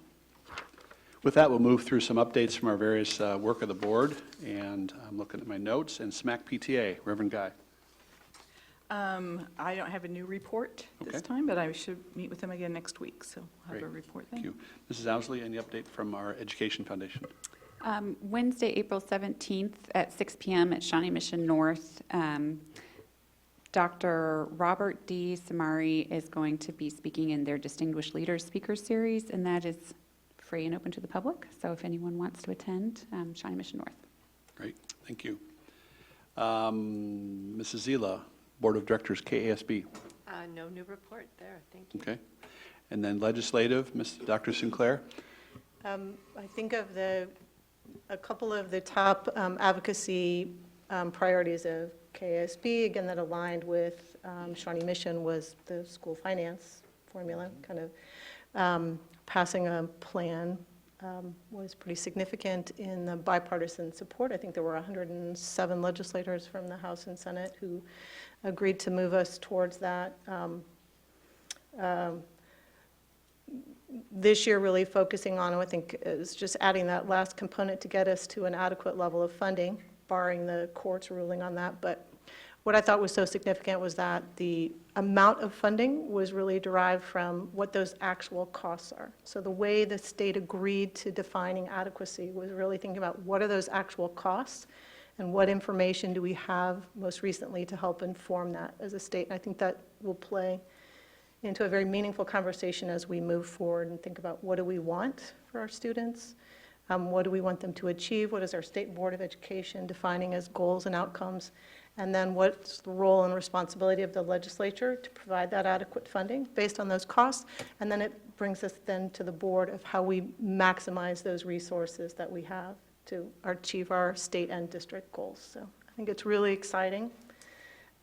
With that, we'll move through some updates from our various work of the board, and I'm looking at my notes, and SMAC PTA, Reverend Guy. I don't have a new report this time, but I should meet with them again next week, so I'll have a report then. Thank you. Mrs. Owsley, any update from our Education Foundation? Wednesday, April 17th at 6 p.m. at Shawnee Mission North, Dr. Robert D. Samari is going to be speaking in their Distinguished Leaders Speaker Series, and that is free and open to the public. So if anyone wants to attend, Shawnee Mission North. Great, thank you. Mrs. Zila, Board of Directors, KASB. No new report there, thank you. Okay. And then legislative, Dr. Sinclair. I think of a couple of the top advocacy priorities of KASB, again, that aligned with Shawnee Mission, was the school finance formula. Kind of passing a plan was pretty significant in the bipartisan support. I think there were 107 legislators from the House and Senate who agreed to move us towards that. This year, really focusing on, I think, is just adding that last component to get us to an adequate level of funding, barring the court's ruling on that. But what I thought was so significant was that the amount of funding was really derived from what those actual costs are. So the way the state agreed to defining adequacy was really thinking about what are those actual costs and what information do we have most recently to help inform that as a state. And I think that will play into a very meaningful conversation as we move forward and think about what do we want for our students. What do we want them to achieve? What is our State Board of Education defining as goals and outcomes? And then what's the role and responsibility of the legislature to provide that adequate funding based on those costs? And then it brings us then to the board of how we maximize those resources that we have to achieve our state and district goals. So I think it's really exciting.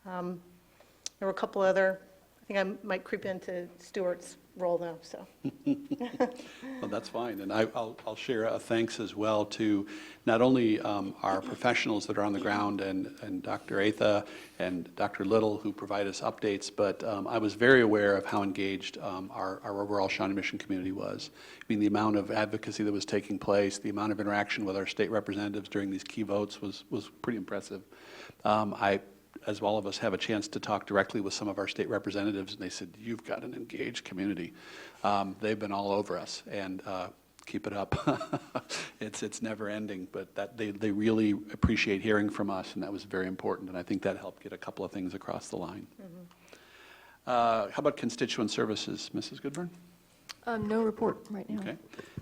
There were a couple other, I think I might creep into Stuart's role now, so. Well, that's fine, and I'll share a thanks as well to not only our professionals that are on the ground and Dr. Atha and Dr. Little who provide us updates, but I was very aware of how engaged our overall Shawnee Mission community was. I mean, the amount of advocacy that was taking place, the amount of interaction with our state representatives during these key votes was pretty impressive. As all of us have a chance to talk directly with some of our state representatives, and they said, you've got an engaged community. They've been all over us, and keep it up. It's never ending, but that they really appreciate hearing from us, and that was very important, and I think that helped get a couple of things across the line. How about constituent services, Mrs. Goodburn? No report right now. Okay,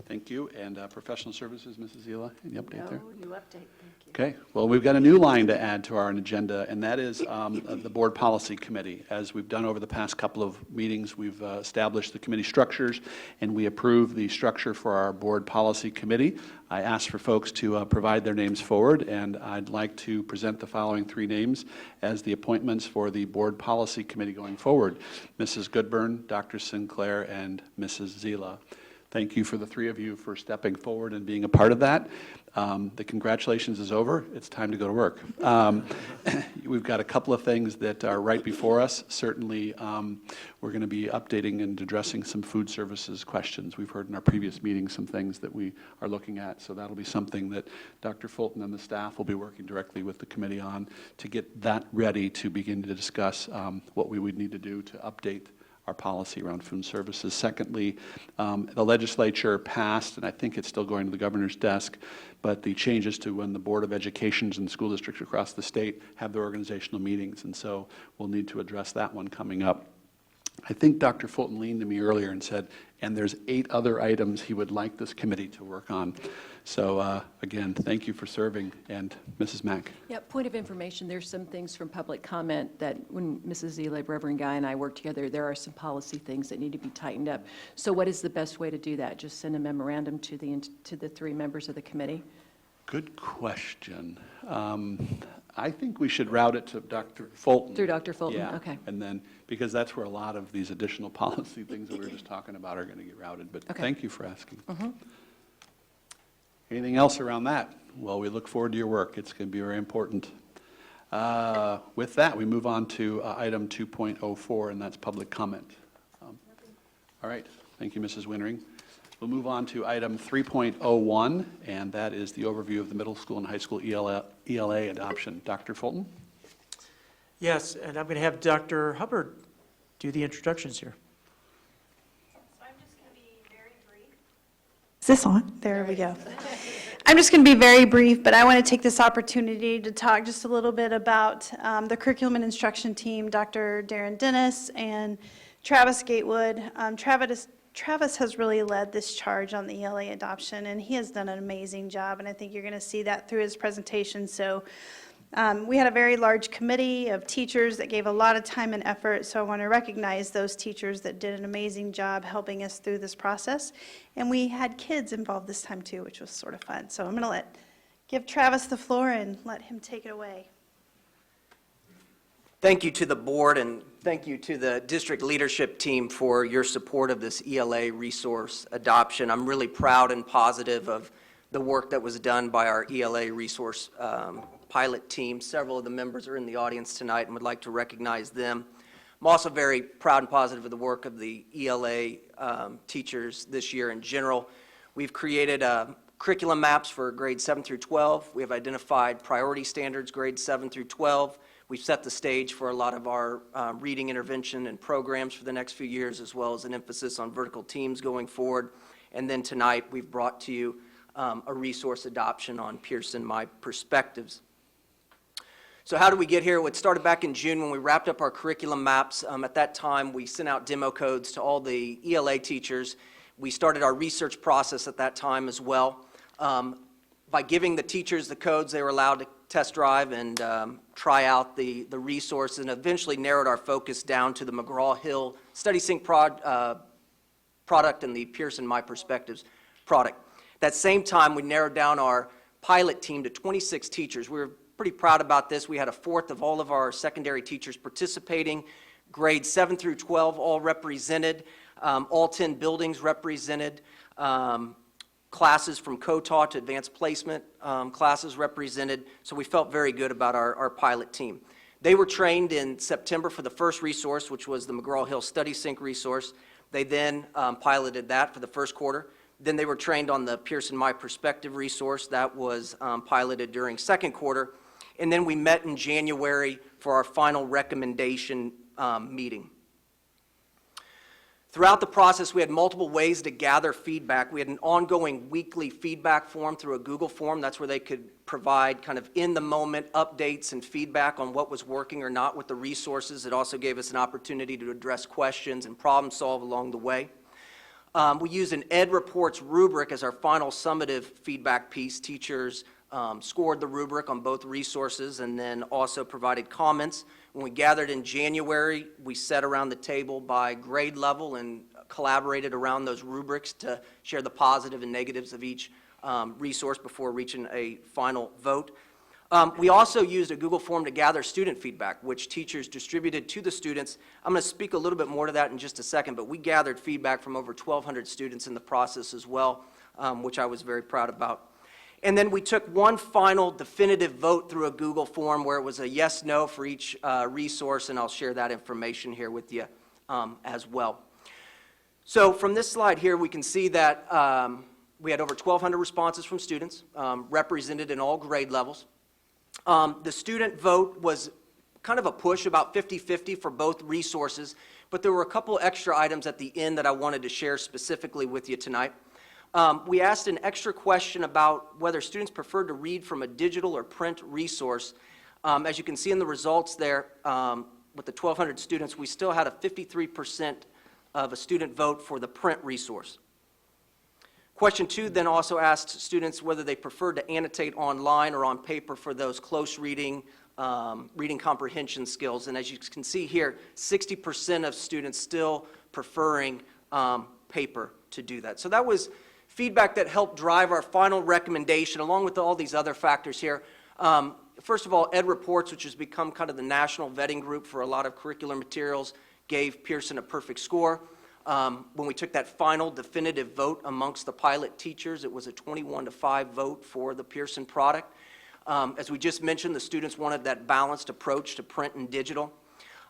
thank you. And professional services, Mrs. Zila, any update there? No new update, thank you. Okay, well, we've got a new line to add to our agenda, and that is the Board Policy Committee. As we've done over the past couple of meetings, we've established the committee structures, and we approved the structure for our Board Policy Committee. I asked for folks to provide their names forward, and I'd like to present the following three names as the appointments for the Board Policy Committee going forward: Mrs. Goodburn, Dr. Sinclair, and Mrs. Zila. Thank you for the three of you for stepping forward and being a part of that. The congratulations is over. It's time to go to work. We've got a couple of things that are right before us. Certainly, we're going to be updating and addressing some food services questions. We've heard in our previous meetings some things that we are looking at, so that'll be something that Dr. Fulton and the staff will be working directly with the committee on to get that ready to begin to discuss what we would need to do to update our policy around food services. Secondly, the legislature passed, and I think it's still going to the governor's desk, but the changes to when the Board of Educations and school districts across the state have their organizational meetings, and so we'll need to address that one coming up. I think Dr. Fulton leaned to me earlier and said, and there's 8 other items he would like this committee to work on. So again, thank you for serving. And Mrs. Mack. Yeah, point of information, there's some things from public comment that when Mrs. Zila, Reverend Guy, and I work together, there are some policy things that need to be tightened up. So what is the best way to do that? Just send a memorandum to the 3 members of the committee? Good question. I think we should route it to Dr. Fulton. Through Dr. Fulton, yeah. okay. And then, because that's where a lot of these additional policy things that we were just talking about are going to get routed. But Okay. Thank you for asking. Mm-hmm. Anything else around that? Well, we look forward to your work. It's going to be very important. With that, we move on to item 2.04, and that's public comment. All right. Thank you, Mrs. Wienering. We'll move on to item 3.01, and that is the overview of the middle school and high school ELA adoption. Dr. Fulton? Yes, and I'm going to have Dr. Hubbard do the introductions here. So I'm just going to be very brief. Is this on? There we go. I'm just going to be very brief, but I want to take this opportunity to talk just a little bit about the curriculum and instruction team, Dr. Darren Dennis and Travis Gatewood. Travis has really led this charge on the ELA adoption, and he has done an amazing job, and I think you're going to see that through his presentation. So we had a very large committee of teachers that gave a lot of time and effort, so I want to recognize those teachers that did an amazing job helping us through this process. And we had kids involved this time too, which was sort of fun. So I'm going to give Travis the floor and let him take it away. Thank you to the board and thank you to the district leadership team for your support of this ELA resource adoption. I'm really proud and positive of the work that was done by our ELA resource pilot team. Several of the members are in the audience tonight and would like to recognize them. I'm also very proud and positive of the work of the ELA teachers this year in general. We've created curriculum maps for grades 7 through 12. We have identified priority standards, grades 7 through 12. We've set the stage for a lot of our reading intervention and programs for the next few years, as well as an emphasis on vertical teams going forward. And then tonight, we've brought to you a resource adoption on Pearson My Perspectives. So how did we get here? It started back in June when we wrapped up our curriculum maps. At that time, we sent out demo codes to all the ELA teachers. We started our research process at that time as well. By giving the teachers the codes, they were allowed to test drive and try out the resource, and eventually narrowed our focus down to the McGraw-Hill Study Sync product and the Pearson My Perspectives product. That same time, we narrowed down our pilot team to 26 teachers. We were pretty proud about this. We had a fourth of all of our secondary teachers participating, grades 7 through 12 all represented, all 10 buildings represented, classes from co-taught to advanced placement classes represented, so we felt very good about our pilot team. They were trained in September for the first resource, which was the McGraw-Hill Study Sync resource. They then piloted that for the first quarter. Then they were trained on the Pearson My Perspective resource. That was piloted during second quarter. And then we met in January for our final recommendation meeting. Throughout the process, we had multiple ways to gather feedback. We had an ongoing weekly feedback form through a Google form. That's where they could provide kind of in-the-moment updates and feedback on what was working or not with the resources. It also gave us an opportunity to address questions and problem solve along the way. We used an Ed Reports rubric as our final summative feedback piece. Teachers scored the rubric on both resources and then also provided comments. When we gathered in January, we sat around the table by grade level and collaborated around those rubrics to share the positive and negatives of each resource before reaching a final vote. We also used a Google form to gather student feedback, which teachers distributed to the students. I'm going to speak a little bit more to that in just a second, but we gathered feedback from over 1,200 students in the process as well, which I was very proud about. And then we took one final definitive vote through a Google form where it was a yes, no for each resource, and I'll share that information here with you as well. So from this slide here, we can see that we had over 1,200 responses from students represented in all grade levels. The student vote was kind of a push, about 50-50 for both resources, but there were a couple extra items at the end that I wanted to share specifically with you tonight. We asked an extra question about whether students preferred to read from a digital or print resource. As you can see in the results there, with the 1,200 students, we still had a 53% of a student vote for the print resource. Question 2 then also asked students whether they preferred to annotate online or on paper for those close reading, reading comprehension skills. And as you can see here, 60% of students still preferring paper to do that. So that was feedback that helped drive our final recommendation, along with all these other factors here. First of all, Ed Reports, which has become kind of the national vetting group for a lot of curricular materials, gave Pearson a perfect score. When we took that final definitive vote amongst the pilot teachers, it was a 21-5 vote for the Pearson product. As we just mentioned, the students wanted that balanced approach to print and digital.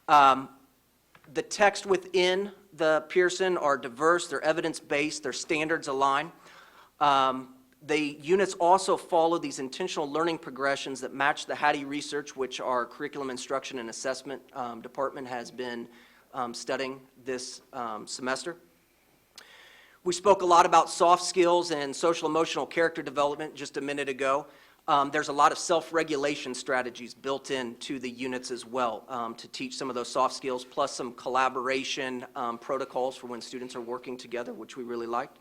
The text within the Pearson are diverse, they're evidence-based, their standards align. The units also follow these intentional learning progressions that match the Hattie research, which our Curriculum Instruction and Assessment Department has been studying this semester. We spoke a lot about soft skills and social emotional character development just a minute ago. There's a lot of self-regulation strategies built into the units as well to teach some of those soft skills, plus some collaboration protocols for when students are working together, which we really liked.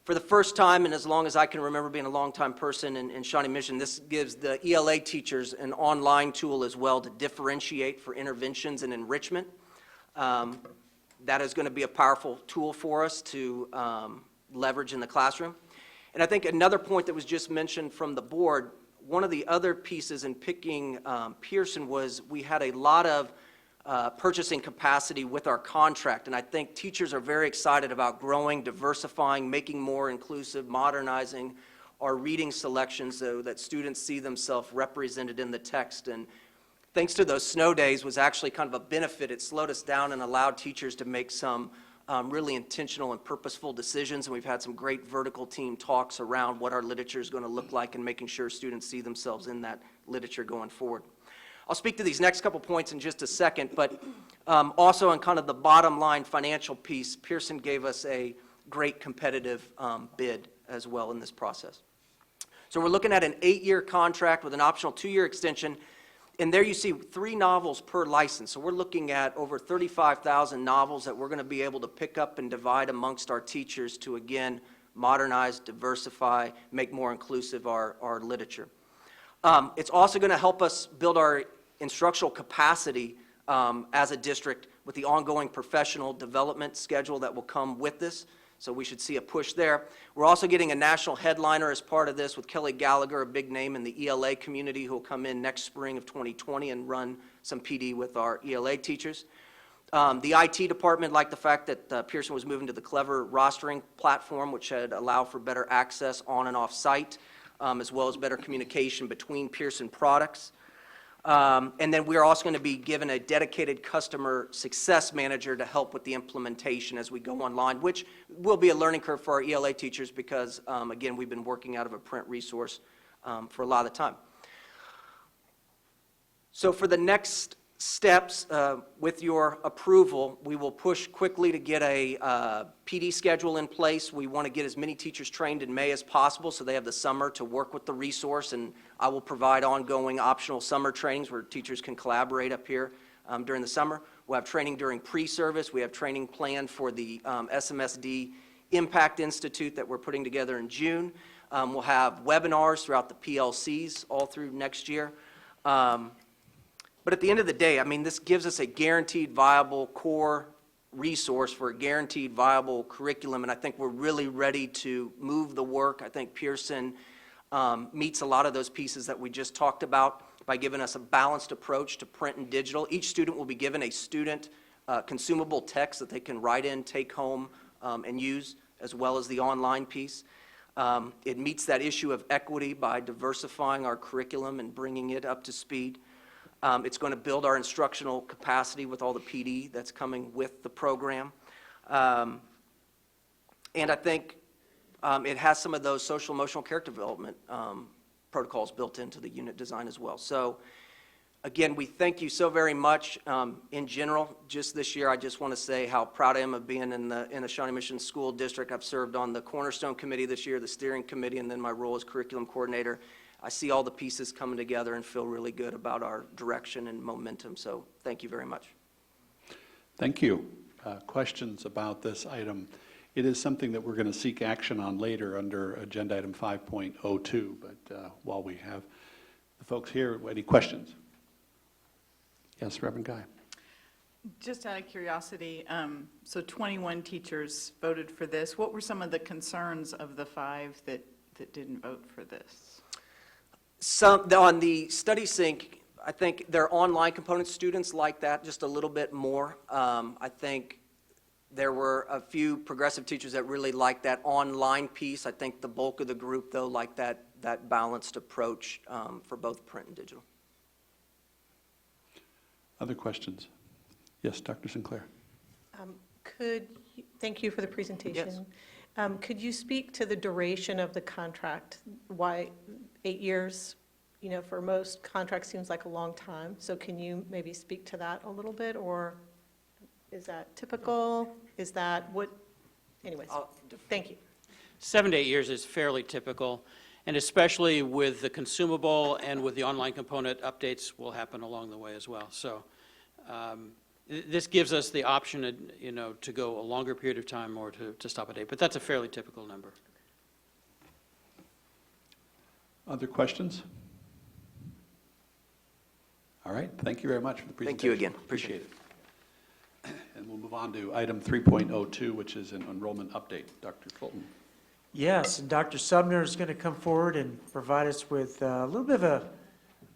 For the first time, and as long as I can remember being a long-time person in Shawnee Mission, this gives the ELA teachers an online tool as well to differentiate for interventions and enrichment. That is going to be a powerful tool for us to leverage in the classroom. And I think another point that was just mentioned from the board, one of the other pieces in picking Pearson was we had a lot of purchasing capacity with our contract, and I think teachers are very excited about growing, diversifying, making more inclusive, modernizing our reading selections so that students see themselves represented in the text. And thanks to those snow days was actually kind of a benefit. It slowed us down and allowed teachers to make some really intentional and purposeful decisions, and we've had some great vertical team talks around what our literature is going to look like and making sure students see themselves in that literature going forward. I'll speak to these next couple points in just a second, but also on kind of the bottom line financial piece, Pearson gave us a great competitive bid as well in this process. So we're looking at an 8-year contract with an optional 2-year extension, and there you see 3 novels per license. So we're looking at over 35,000 novels that we're going to be able to pick up and divide amongst our teachers to, again, modernize, diversify, make more inclusive our literature. It's also going to help us build our instructional capacity as a district with the ongoing professional development schedule that will come with this. So we should see a push there. We're also getting a national headliner as part of this with Kelly Gallagher, a big name in the ELA community, who will come in next spring of 2020 and run some PD with our ELA teachers. The IT department liked the fact that Pearson was moving to the Clever rostering platform, which should allow for better access on and off site, as well as better communication between Pearson products. And then we are also going to be given a dedicated customer success manager to help with the implementation as we go online, which will be a learning curve for our ELA teachers because, again, we've been working out of a print resource for a lot of the time. So for the next steps, with your approval, we will push quickly to get a PD schedule in place. We want to get as many teachers trained in May as possible so they have the summer to work with the resource, and I will provide ongoing optional summer trainings where teachers can collaborate up here during the summer. We'll have training during pre-service. We have training planned for the SMSD Impact Institute that we're putting together in June. We'll have webinars throughout the PLCs all through next year. But at the end of the day, I mean, this gives us a guaranteed viable core resource for a guaranteed viable curriculum, and I think we're really ready to move the work. I think Pearson meets a lot of those pieces that we just talked about by giving us a balanced approach to print and digital. Each student will be given a student consumable text that they can write in, take home, and use, as well as the online piece. It meets that issue of equity by diversifying our curriculum and bringing it up to speed. It's going to build our instructional capacity with all the PD that's coming with the program. And I think it has some of those social emotional character development protocols built into the unit design as well. So again, we thank you so very much. In general, just this year, I just want to say how proud I am of being in the Shawnee Mission School District. I've served on the Cornerstone Committee this year, the steering committee, and then my role as curriculum coordinator. I see all the pieces coming together and feel really good about our direction and momentum. So thank you very much. Thank you. Questions about this item? It is something that we're going to seek action on later under agenda item 5.02, but while we have the folks here, any questions? Yes, Reverend Guy. Just out of curiosity, so 21 teachers voted for this. What were some of the concerns of the 5 that didn't vote for this? On the Study Sync, I think their online component students like that just a little bit more. I think there were a few progressive teachers that really liked that online piece. I think the bulk of the group, though, liked that balanced approach for both print and digital. Other questions? Yes, Dr. Sinclair. Thank you for the presentation. Yes. Could you speak to the duration of the contract? Why 8 years? You know, for most contracts seems like a long time. So can you maybe speak to that a little bit, or is that typical? Is that what? Anyways, thank you. 7 to 8 years is fairly typical, and especially with the consumable and with the online component, updates will happen along the way as well. So this gives us the option, you know, to go a longer period of time or to stop a date, but that's a fairly typical number. Other questions? All right, thank you very much for the presentation. Thank you again. Appreciate it. And we'll move on to item 3.02, which is an enrollment update. Dr. Fulton. Yes, and Dr. Sumner is going to come forward and provide us with a little bit of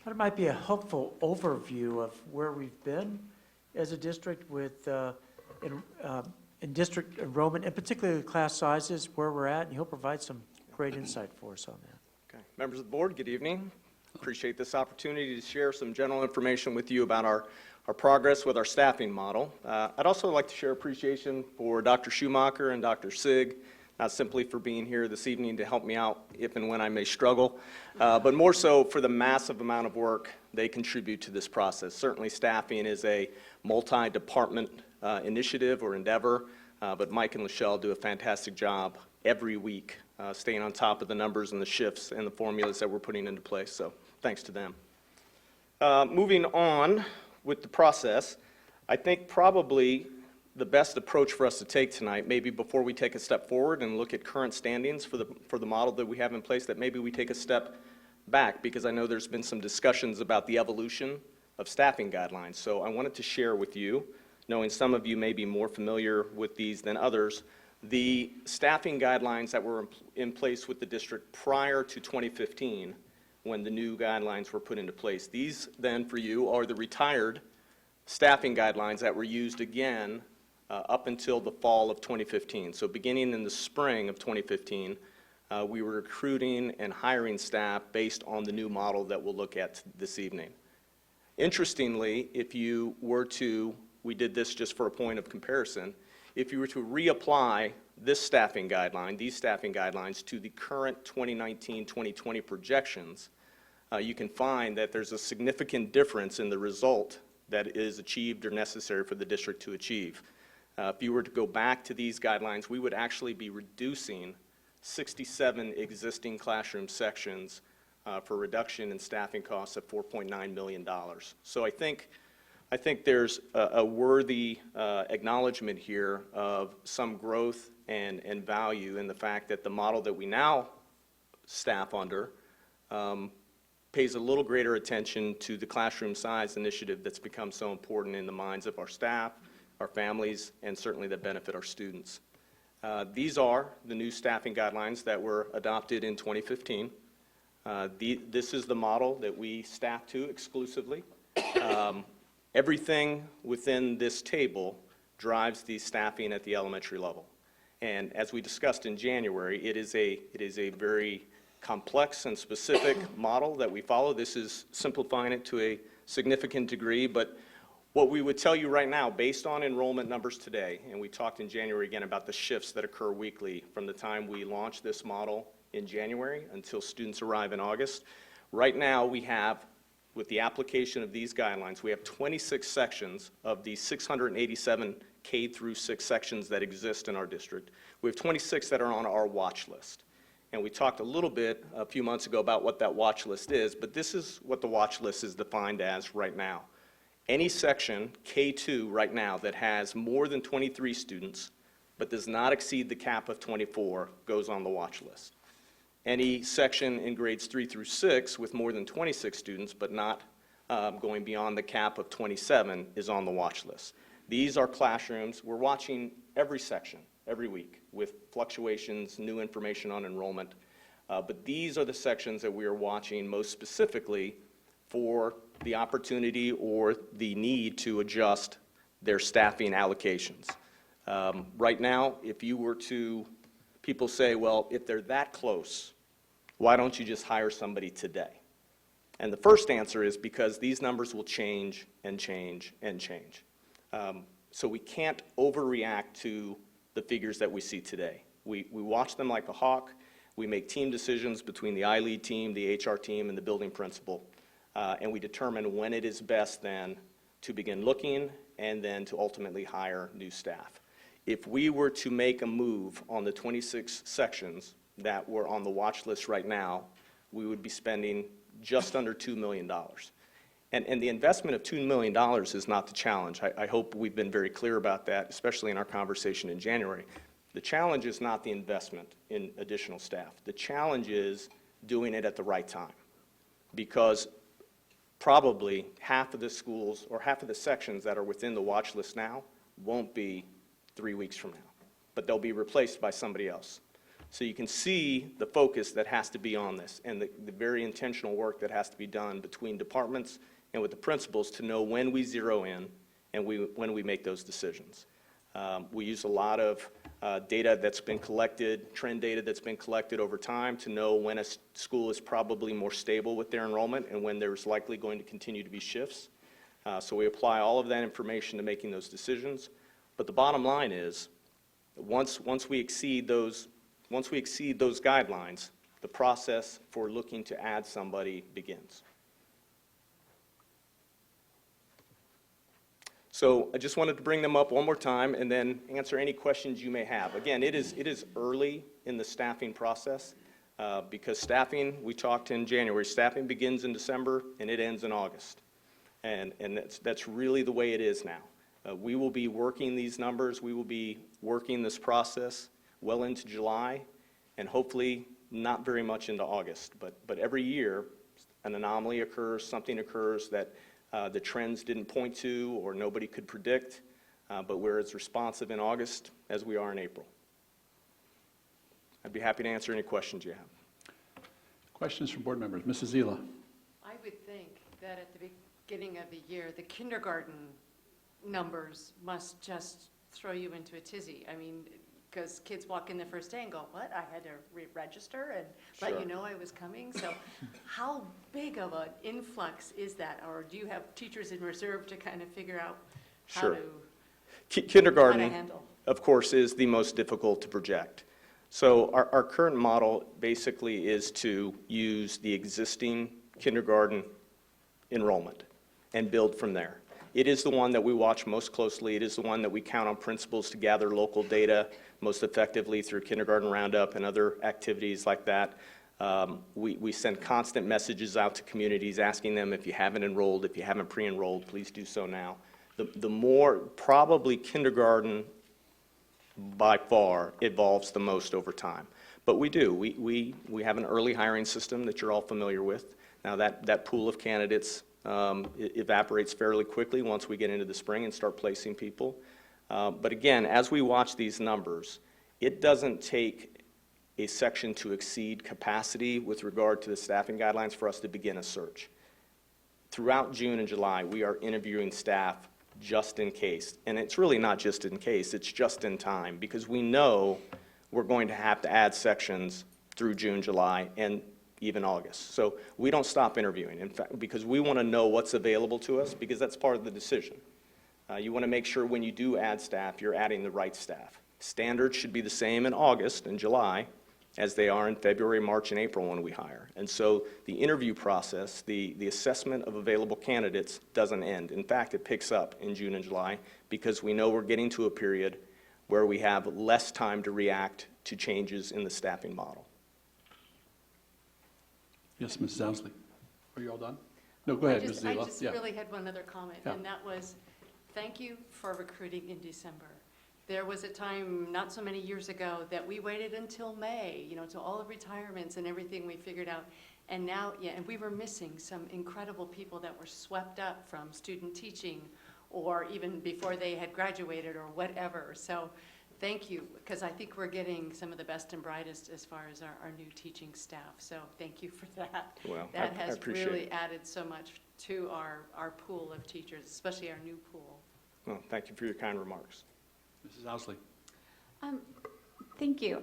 what might be a helpful overview of where we've been as a district with in district enrollment, and particularly class sizes, where we're at, and he'll provide some great insight for us on that. Okay. Members of the board, good evening. Appreciate this opportunity to share some general information with you about our progress with our staffing model. I'd also like to share appreciation for Dr. Schumacher and Dr. Sig, not simply for being here this evening to help me out if and when I may struggle, but more so for the massive amount of work they contribute to this process. Certainly staffing is a multi-department initiative or endeavor, but Mike and Lachelle do a fantastic job every week staying on top of the numbers and the shifts and the formulas that we're putting into place, so thanks to them. Moving on with the process, I think probably the best approach for us to take tonight, maybe before we take a step forward and look at current standings for the model that we have in place, that maybe we take a step back, because I know there's been some discussions about the evolution of staffing guidelines. So I wanted to share with you, knowing some of you may be more familiar with these than others, the staffing guidelines that were in place with the district prior to 2015, when the new guidelines were put into place. These then, for you, are the retired staffing guidelines that were used again up until the fall of 2015. So beginning in the spring of 2015, we were recruiting and hiring staff based on the new model that we'll look at this evening. Interestingly, if you were to, we did this just for a point of comparison, if you were to reapply this staffing guideline, these staffing guidelines, to the current 2019-2020 projections, you can find that there's a significant difference in the result that is achieved or necessary for the district to achieve. If you were to go back to these guidelines, we would actually be reducing 67 existing classroom sections for reduction in staffing costs of $4.9 million. So I think there's a worthy acknowledgement here of some growth and value in the fact that the model that we now staff under pays a little greater attention to the classroom size initiative that's become so important in the minds of our staff, our families, and certainly that benefit our students. These are the new staffing guidelines that were adopted in 2015. This is the model that we staff to exclusively. Everything within this table drives the staffing at the elementary level. And as we discussed in January, it is a very complex and specific model that we follow. This is simplifying it to a significant degree, but what we would tell you right now, based on enrollment numbers today, and we talked in January again about the shifts that occur weekly from the time we launch this model in January until students arrive in August. Right now we have, with the application of these guidelines, we have 26 sections of the 687 K through 6 sections that exist in our district. We have 26 that are on our watch list. And we talked a little bit a few months ago about what that watch list is, but this is what the watch list is defined as right now. Any section, K2 right now, that has more than 23 students but does not exceed the cap of 24 goes on the watch list. Any section in grades 3 through 6 with more than 26 students but not going beyond the cap of 27 is on the watch list. These are classrooms. We're watching every section every week with fluctuations, new information on enrollment. But these are the sections that we are watching most specifically for the opportunity or the need to adjust their staffing allocations. Right now, if you were to, people say, well, if they're that close, why don't you just hire somebody today? And the first answer is because these numbers will change and change and change. So we can't overreact to the figures that we see today. We watch them like a hawk. We make team decisions between the I-Lead team, the HR team, and the building principal. And we determine when it is best then to begin looking and then to ultimately hire new staff. If we were to make a move on the 26 sections that were on the watch list right now, we would be spending just under $2 million. And the investment of $2 million is not the challenge. I hope we've been very clear about that, especially in our conversation in January. The challenge is not the investment in additional staff. The challenge is doing it at the right time, because probably half of the schools or half of the sections that are within the watch list now won't be 3 weeks from now, but they'll be replaced by somebody else. So you can see the focus that has to be on this and the very intentional work that has to be done between departments and with the principals to know when we zero in and when we make those decisions. We use a lot of data that's been collected, trend data that's been collected over time to know when a school is probably more stable with their enrollment and when there's likely going to continue to be shifts. So we apply all of that information to making those decisions. But the bottom line is, once we exceed those guidelines, the process for looking to add somebody begins. So I just wanted to bring them up one more time and then answer any questions you may have. Again, it is early in the staffing process because staffing, we talked in January, staffing begins in December and it ends in August. And that's really the way it is now. We will be working these numbers, we will be working this process well into July, and hopefully not very much into August. But every year, an anomaly occurs, something occurs that the trends didn't point to or nobody could predict, but we're as responsive in August as we are in April. I'd be happy to answer any questions you have. Questions from board members? Mrs. Zila. I would think that at the beginning of the year, the kindergarten numbers must just throw you into a tizzy. I mean, because kids walk in the first day and go, what, I had to re-register and let you know I was coming? So how big of an influx is that? Or do you have teachers in reserve to kind of figure out how Sure. to Kindergarten, handle? of course, is the most difficult to project. So our current model basically is to use the existing kindergarten enrollment and build from there. It is the one that we watch most closely. It is the one that we count on principals to gather local data most effectively through Kindergarten Roundup and other activities like that. We send constant messages out to communities asking them, if you haven't enrolled, if you haven't pre-enrolled, please do so now. The more, probably kindergarten by far evolves the most over time. But we do. We have an early hiring system that you're all familiar with. Now that pool of candidates it evaporates fairly quickly once we get into the spring and start placing people. But again, as we watch these numbers, it doesn't take a section to exceed capacity with regard to the staffing guidelines for us to begin a search. Throughout June and July, we are interviewing staff just in case. And it's really not just in case, it's just in time, because we know we're going to have to add sections through June, July, and even August. So we don't stop interviewing, in fact, because we want to know what's available to us, because that's part of the decision. You want to make sure when you do add staff, you're adding the right staff. Standards should be the same in August and July as they are in February, March, and April when we hire. And so the interview process, the assessment of available candidates doesn't end. In fact, it picks up in June and July because we know we're getting to a period where we have less time to react to changes in the staffing model. Yes, Mrs. Ousley. Are you all done? No, go ahead, Mrs. Zila. I just really had one other comment, and that was, thank you for recruiting in December. There was a time not so many years ago that we waited until May, till all the retirements and everything we figured out. And now, and we were missing some incredible people that were swept up from student teaching or even before they had graduated or whatever. So thank you, because I think we're getting some of the best and brightest as far as our new teaching staff. So thank you for that. Well, that I has appreciate really it. added so much to our pool of teachers, especially our new pool. Well, thank you for your kind remarks. Mrs. Ousley. Thank you.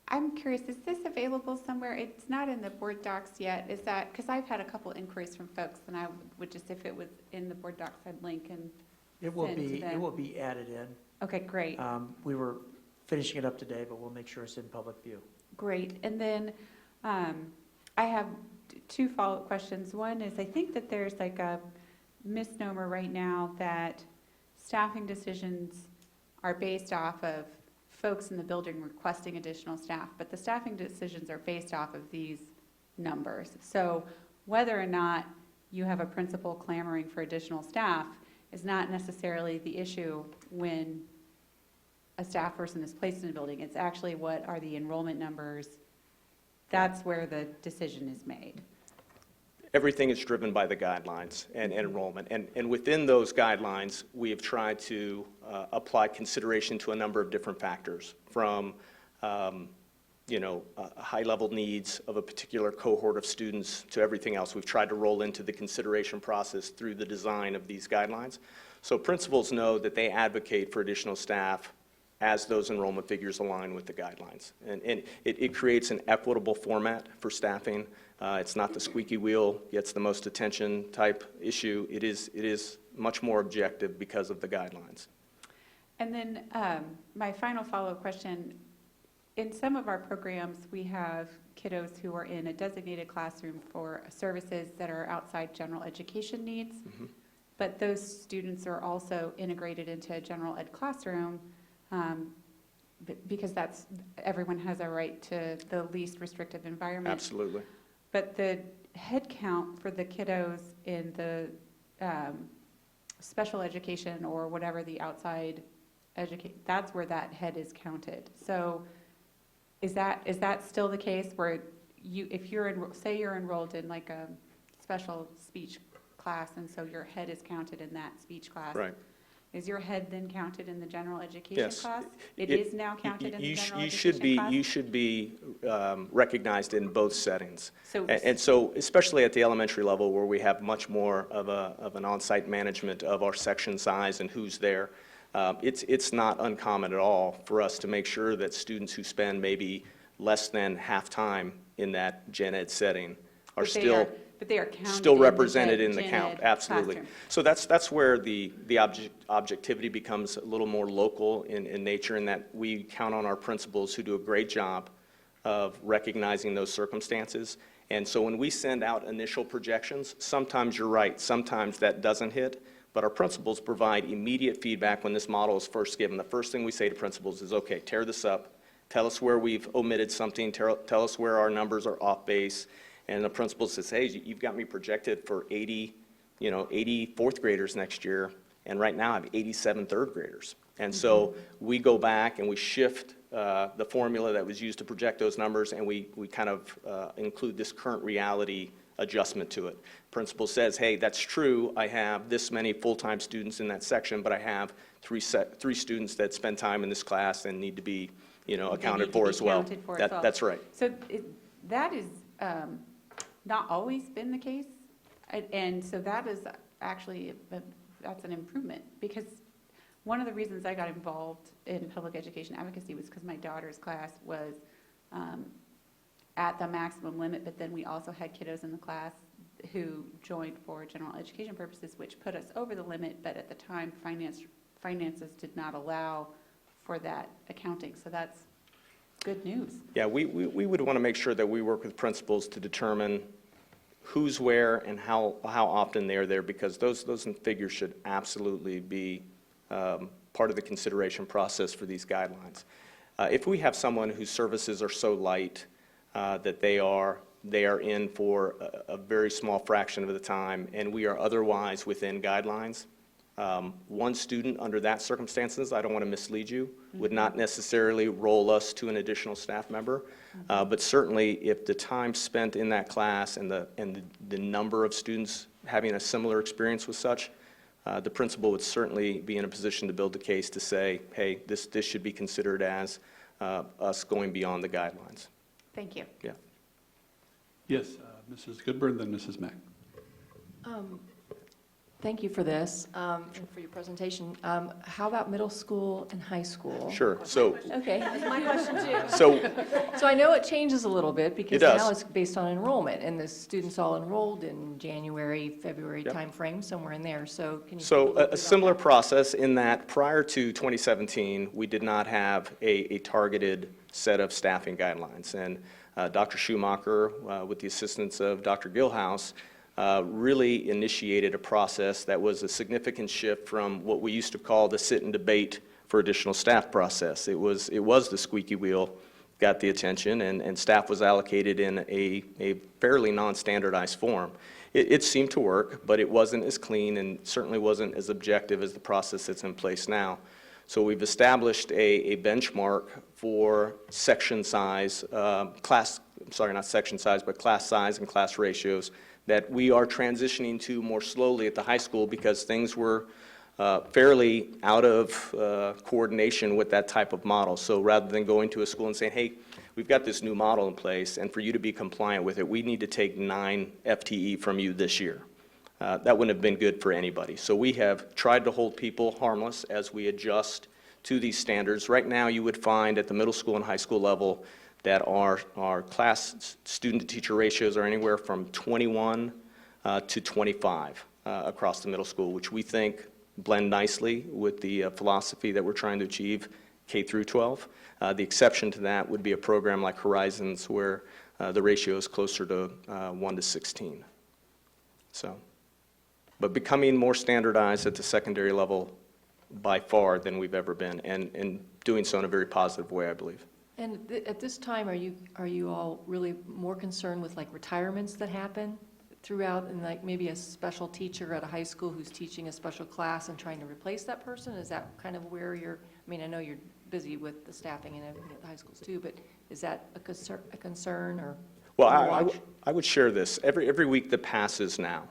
I'm curious, is this available somewhere? It's not in the board docs yet. Is that, because I've had a couple inquiries from folks, and I would just, if it was in the board docs, I'd link and It will send to be, them. it will be added in. Okay, great. We were finishing it up today, but we'll make sure it's in public view. Great. And then I have two follow-up questions. One is, I think that there's like a misnomer right now that staffing decisions are based off of folks in the building requesting additional staff, but the staffing decisions are based off of these numbers. So whether or not you have a principal clamoring for additional staff is not necessarily the issue when a staff person is placed in a building. It's actually what are the enrollment numbers. That's where the decision is made. Everything is driven by the guidelines and enrollment. And within those guidelines, we have tried to apply consideration to a number of different factors, from high-level needs of a particular cohort of students to everything else. We've tried to roll into the consideration process through the design of these guidelines. So principals know that they advocate for additional staff as those enrollment figures align with the guidelines. And it creates an equitable format for staffing. It's not the squeaky wheel gets the most attention type issue. It is much more objective because of the guidelines. And then my final follow-up question, in some of our programs, we have kiddos who are in a designated classroom for services that are outside general education needs, but those students are also integrated into a general ed classroom because everyone has a right to the least restrictive environment. Absolutely. But the head count for the kiddos in the special education or whatever the outside that's where that head is counted. So is that still the case where if you're say you're enrolled in like a special speech class, and so your head is counted in that speech class? Right. Is your head then counted in the general education Yes. class? It is now counted in the general education class? You should be recognized in both settings. So- And so, especially at the elementary level where we have much more of an on-site management of our section size and who's there, it's not uncommon at all for us to make sure that students who spend maybe less than half time in that gen ed setting are But they are counted still in the represented in the gen count, ed absolutely. classroom. So that's where the objectivity becomes a little more local in nature, in that we count on our principals who do a great job of recognizing those circumstances. And so when we send out initial projections, sometimes you're right, sometimes that doesn't hit, but our principals provide immediate feedback when this model is first given. The first thing we say to principals is, okay, tear this up, tell us where we've omitted something, tell us where our numbers are off base. And the principal says, hey, you've got me projected for 80 fourth graders next year, and right now I have 87 third graders. And so we go back and we shift the formula that was used to project those numbers, and we kind of include this current reality adjustment to it. Principal says, hey, that's true, I have this many full-time students in that section, but I have three students that spend time in this class and need to be accounted for as well. That's right. So that is not always been the case, and so that is actually, that's an improvement, because one of the reasons I got involved in public education advocacy was because my daughter's class was at the maximum limit, but then we also had kiddos in the class who joined for general education purposes, which put us over the limit, but at the time finances did not allow for that accounting, so that's good news. Yeah, we would want to make sure that we work with principals to determine who's where and how often they're there, because those figures should absolutely be part of the consideration process for these guidelines. If we have someone whose services are so light that they are in for a very small fraction of the time, and we are otherwise within guidelines, one student under that circumstances, I don't want to mislead you, would not necessarily roll us to an additional staff member. But certainly, if the time spent in that class and the number of students having a similar experience with such, the principal would certainly be in a position to build a case to say, hey, this should be considered as us going beyond the guidelines. Thank you. Yeah. Yes, Mrs. Goodburn, then Mrs. Mack. Thank you for this, and for your presentation. How about middle school and high school? Sure. So, Okay. That's my question too. So I know it changes a little bit because It does. now it's based on enrollment, and the students all enrolled in January, February timeframe, somewhere in there. So can you? So a similar process in that prior to 2017, we did not have a targeted set of staffing guidelines. And Dr. Schumacher, with the assistance of Dr. Gilhouse, really initiated a process that was a significant shift from what we used to call the sit and debate for additional staff process. It was the squeaky wheel got the attention, and staff was allocated in a fairly non-standardized form. It seemed to work, but it wasn't as clean and certainly wasn't as objective as the process that's in place now. So we've established a benchmark for section size, class size and class ratios that we are transitioning to more slowly at the high school, because things were fairly out of coordination with that type of model. So rather than going to a school and saying, hey, we've got this new model in place, and for you to be compliant with it, we need to take 9 FTE from you this year. That wouldn't have been good for anybody. So we have tried to hold people harmless as we adjust to these standards. Right now, you would find at the middle school and high school level that our class student-to-teacher ratios are anywhere from 21 to 25 across the middle school, which we think blend nicely with the philosophy that we're trying to achieve K through 12. The exception to that would be a program like Horizons, where the ratio is closer to 1 to 16. So, but becoming more standardized at the secondary level by far than we've ever been, and doing so in a very positive way, I believe. And at this time, are you all really more concerned with like retirements that happen throughout, and like maybe a special teacher at a high school who's teaching a special class and trying to replace that person? Is that kind of where you're, I mean, I know you're busy with the staffing and everything at the high schools too, but is that a concern or? Well, on the I watch? I would share this. Every week that passes now,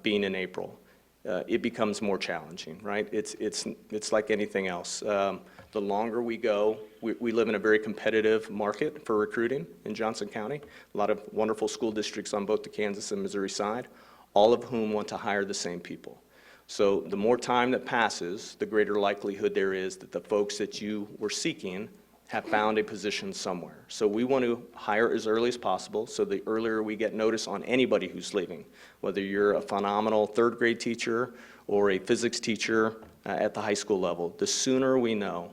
being in April, it becomes more challenging, right? It's like anything else. The longer we go, we live in a very competitive market for recruiting in Johnson County. A lot of wonderful school districts on both the Kansas and Missouri side, all of whom want to hire the same people. So the more time that passes, the greater likelihood there is that the folks that you were seeking have found a position somewhere. So we want to hire as early as possible, so the earlier we get notice on anybody who's leaving, whether you're a phenomenal third grade teacher or a physics teacher at the high school level, the sooner we know,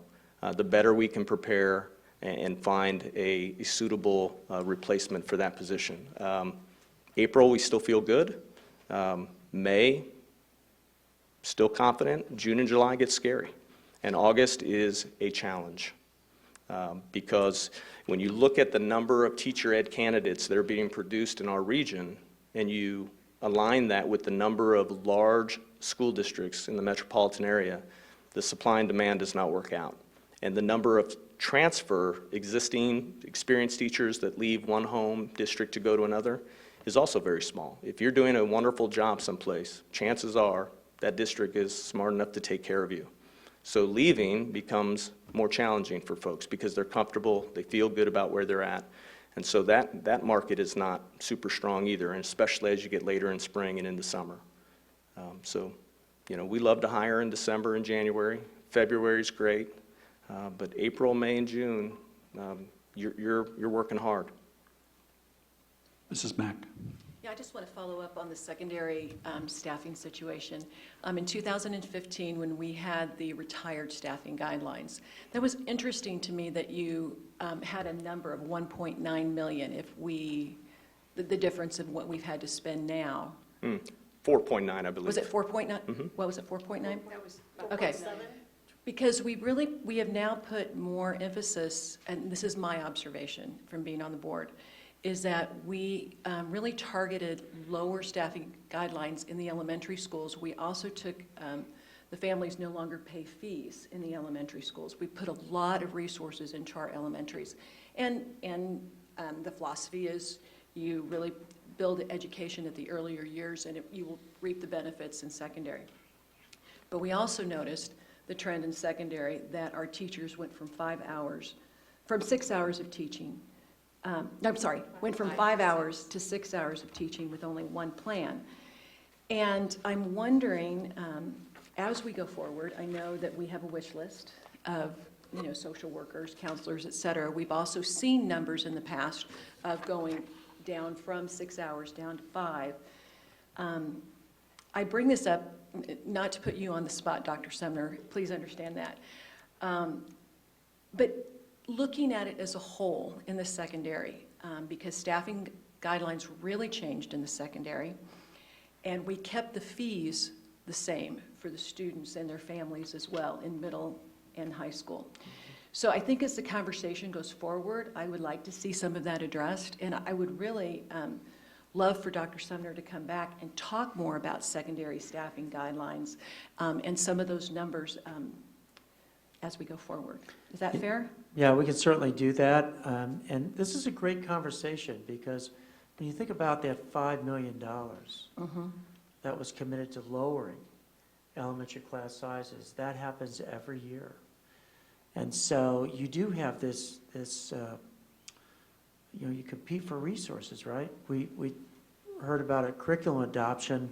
the better we can prepare and find a suitable replacement for that position. April, we still feel good. May, still confident. June and July get scary. And August is a challenge. Because when you look at the number of teacher ed candidates that are being produced in our region, and you align that with the number of large school districts in the metropolitan area, the supply and demand does not work out. And the number of transfer existing experienced teachers that leave one home district to go to another is also very small. If you're doing a wonderful job someplace, chances are that district is smart enough to take care of you. So leaving becomes more challenging for folks because they're comfortable, they feel good about where they're at. And so that market is not super strong either, and especially as you get later in spring and into summer. So, you know, we love to hire in December and January. February's great, but April, May, and June, you're working hard. Mrs. Mack. Yeah, I just want to follow up on the secondary staffing situation. In 2015, when we had the retired staffing guidelines, that was interesting to me that you had a number of 1.9 million if the difference of what we've had to spend now. 4.9, I believe. Was it 4.9? Mm-hmm. What was it, 4.9? That was 4.7. Okay. Because we have now put more emphasis, and this is my observation from being on the board, is that we really targeted lower staffing guidelines in the elementary schools. We also took, the families no longer pay fees in the elementary schools. We put a lot of resources into our elementaries. And the philosophy is you really build education at the earlier years and you will reap the benefits in secondary. But we also noticed the trend in secondary that our teachers went from 6 hours of teaching went from 5 hours to 6 hours of teaching with only one plan. And I'm wondering, as we go forward, I know that we have a wish list of, you know, social workers, counselors, et cetera. We've also seen numbers in the past of going down from 6 hours down to 5. I bring this up not to put you on the spot, Dr. Sumner, please understand that. But looking at it as a whole in the secondary, because staffing guidelines really changed in the secondary, and we kept the fees the same for the students and their families as well in middle and high school. So I think as the conversation goes forward, I would like to see some of that addressed, and I would really love for Dr. Sumner to come back and talk more about secondary staffing guidelines and some of those numbers as we go forward. Is that fair? Yeah, we can certainly do that. And this is a great conversation because when you think about that $5 million that was committed to lowering elementary class sizes, that happens every year. And so you do have this you know, you compete for resources, right? We heard about a curriculum adoption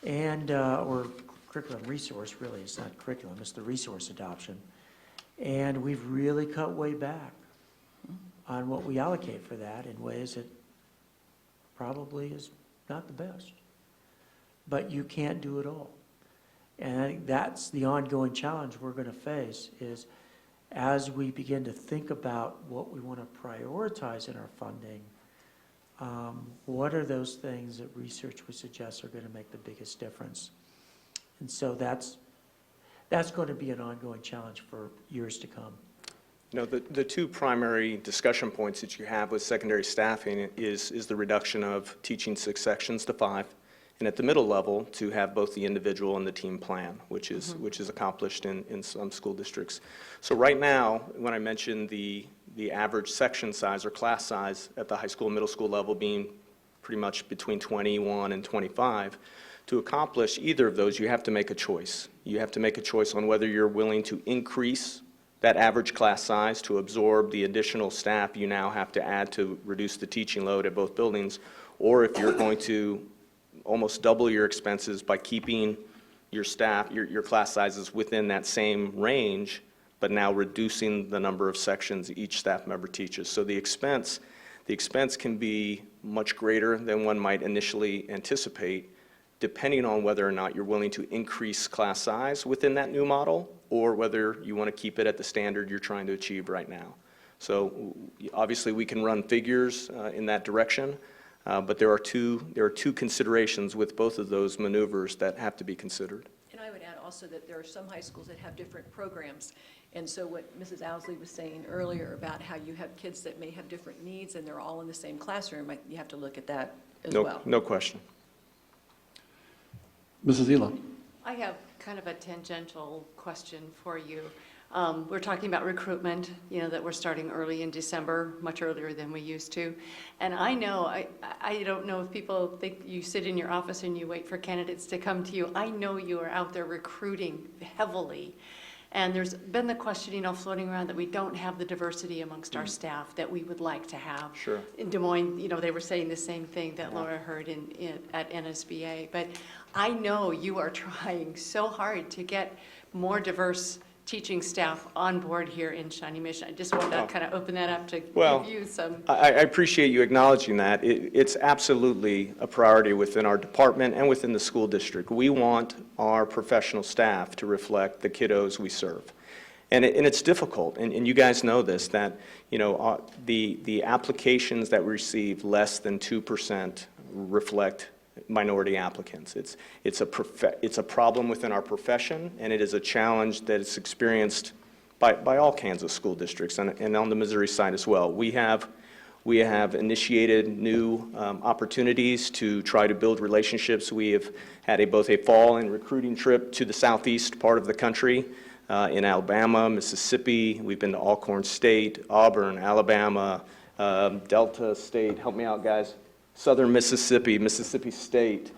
and, or curriculum resource, really, it's not curriculum, it's the resource adoption. And we've really cut way back on what we allocate for that in ways that probably is not the best. But you can't do it all. And I think that's the ongoing challenge we're going to face is as we begin to think about what we want to prioritize in our funding, what are those things that research would suggest are going to make the biggest difference? And so that's going to be an ongoing challenge for years to come. No, the two primary discussion points that you have with secondary staffing is the reduction of teaching 6 sections to 5, and at the middle level, to have both the individual and the team plan, which is accomplished in some school districts. So right now, when I mentioned the average section size or class size at the high school and middle school level being pretty much between 21 and 25, to accomplish either of those, you have to make a choice. You have to make a choice on whether you're willing to increase that average class size to absorb the additional staff you now have to add to reduce the teaching load at both buildings, or if you're going to almost double your expenses by keeping your staff, your class sizes within that same range, but now reducing the number of sections each staff member teaches. So the expense can be much greater than one might initially anticipate, depending on whether or not you're willing to increase class size within that new model, or whether you want to keep it at the standard you're trying to achieve right now. So obviously we can run figures in that direction, but there are two considerations with both of those maneuvers that have to be considered. And I would add also that there are some high schools that have different programs. And so what Mrs. Owsley was saying earlier about how you have kids that may have different needs and they're all in the same classroom, you have to look at that as well. No question. Mrs. Ela. I have kind of a tangential question for you. We're talking about recruitment, that we're starting early in December, much earlier than we used to. And I know, I don't know if people think you sit in your office and you wait for candidates to come to you. I know you are out there recruiting heavily. And there's been the question, floating around that we don't have the diversity amongst our staff that we would like to have. Sure. In Des Moines, they were saying the same thing that Laura heard at NSBA. But I know you are trying so hard to get more diverse teaching staff on board here in Shawnee Mission. I just wanted to kind of open that up to give you some. I appreciate you acknowledging that. It's absolutely a priority within our department and within the school district. We want our professional staff to reflect the kiddos we serve. And it's difficult, and you guys know this, that the applications that we receive, less than 2% reflect minority applicants. It's a problem within our profession, and it is a challenge that is experienced by all Kansas school districts and on the Missouri side as well. We have initiated new opportunities to try to build relationships. We have had both a fall and recruiting trip to the southeast part of the country, in Alabama, Mississippi. We've been to Alcorn State, Auburn, Alabama, Delta State. Help me out, guys. Southern Mississippi, Mississippi State,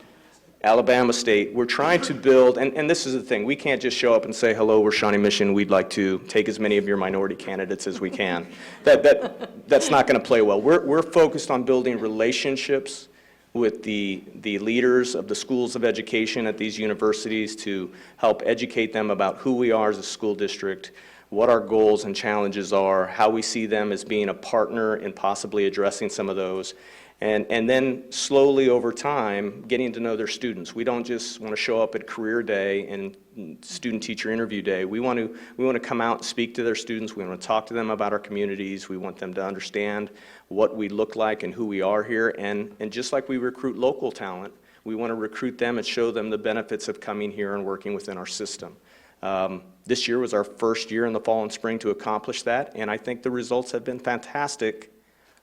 Alabama State. We're trying to build, and this is the thing, we can't just show up and say, hello, we're Shawnee Mission, we'd like to take as many of your minority candidates as we can. That's not going to play well. We're focused on building relationships with the leaders of the schools of education at these universities to help educate them about who we are as a school district, what our goals and challenges are, how we see them as being a partner in possibly addressing some of those. And then slowly over time, getting to know their students. We don't just want to show up at career day and student-teacher interview day. We want to come out and speak to their students. We want to talk to them about our communities. We want them to understand what we look like and who we are here. And just like we recruit local talent, we want to recruit them and show them the benefits of coming here and working within our system. This year was our first year in the fall and spring to accomplish that, and I think the results have been fantastic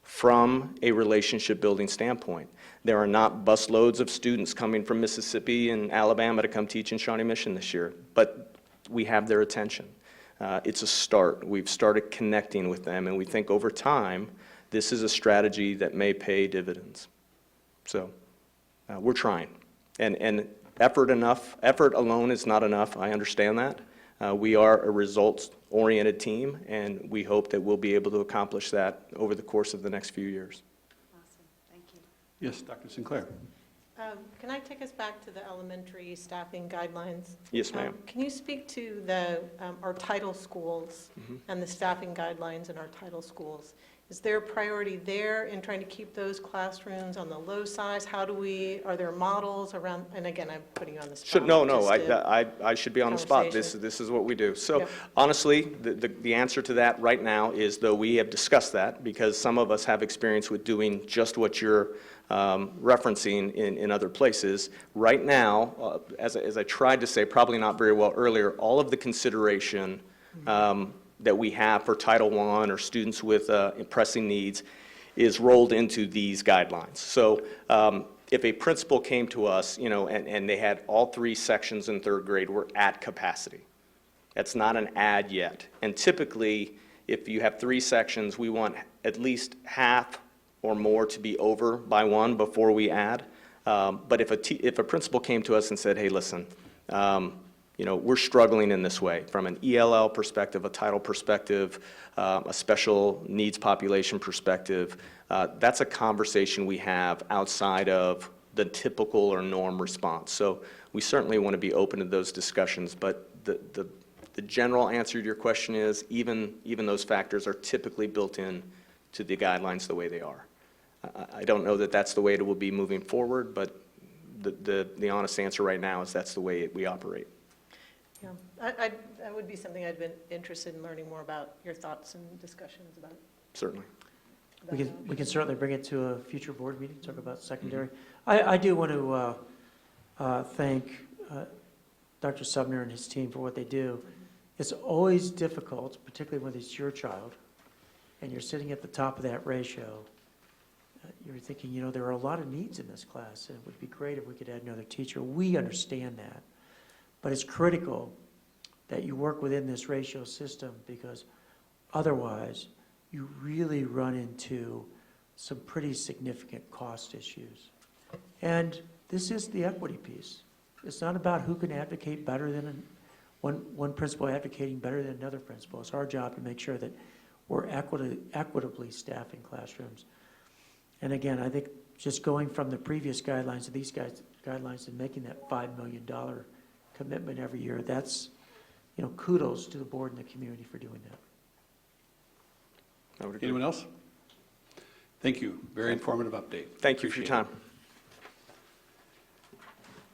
from a relationship building standpoint. There are not busloads of students coming from Mississippi and Alabama to come teach in Shawnee Mission this year, but we have their attention. It's a start. We've started connecting with them, and we think over time, this is a strategy that may pay dividends. So we're trying. And effort alone is not enough. I understand that. We are a results-oriented team, and we hope that we'll be able to accomplish that over the course of the next few years. Awesome. Thank you. Yes, Dr. Sinclair. Can I take us back to the elementary staffing guidelines? Yes, ma'am. Can you speak to our title schools and the staffing guidelines in our title schools? Is there a priority there in trying to keep those classrooms on the low size? Are there models around, and again, I'm putting you on the spot. No, I should be on the spot. This is what we do. So honestly, the answer to that right now is, though we have discussed that, because some of us have experience with doing just what you're referencing in other places. Right now, as I tried to say, probably not very well earlier, all of the consideration that we have for Title I or students with pressing needs is rolled into these guidelines. So if a principal came to us, and they had all 3 sections in 3rd grade were at capacity, that's not an add yet. And typically, if you have 3 sections, we want at least half or more to be over by 1 before we add. But if a principal came to us and said, hey, listen, we're struggling in this way from an ELL perspective, a title perspective, a special needs population perspective, that's a conversation we have outside of the typical or norm response. So we certainly want to be open to those discussions, but the general answer to your question is even those factors are typically built in to the guidelines the way they are. I don't know that that's the way it will be moving forward, but the honest answer right now is that's the way we operate. Yeah, that would be something I'd been interested in learning more about, your thoughts and discussions about. Certainly. We can certainly bring it to a future board meeting, talk about secondary. I do want to thank Dr. Sumner and his team for what they do. It's always difficult, particularly when it's your child, and you're sitting at the top of that ratio. You're thinking, there are a lot of needs in this class, and it would be great if we could add another teacher. We understand that. But it's critical that you work within this ratio system, because otherwise you really run into some pretty significant cost issues. And this is the equity piece. It's not about who can advocate better than one principal advocating better than another principal. It's our job to make sure that we're equitably staffing classrooms. And again, I think just going from the previous guidelines to these guidelines and making that $5 million commitment every year, that's, kudos to the board and the community for doing that. Anyone else? Thank you. Very informative update. Thank you for your time.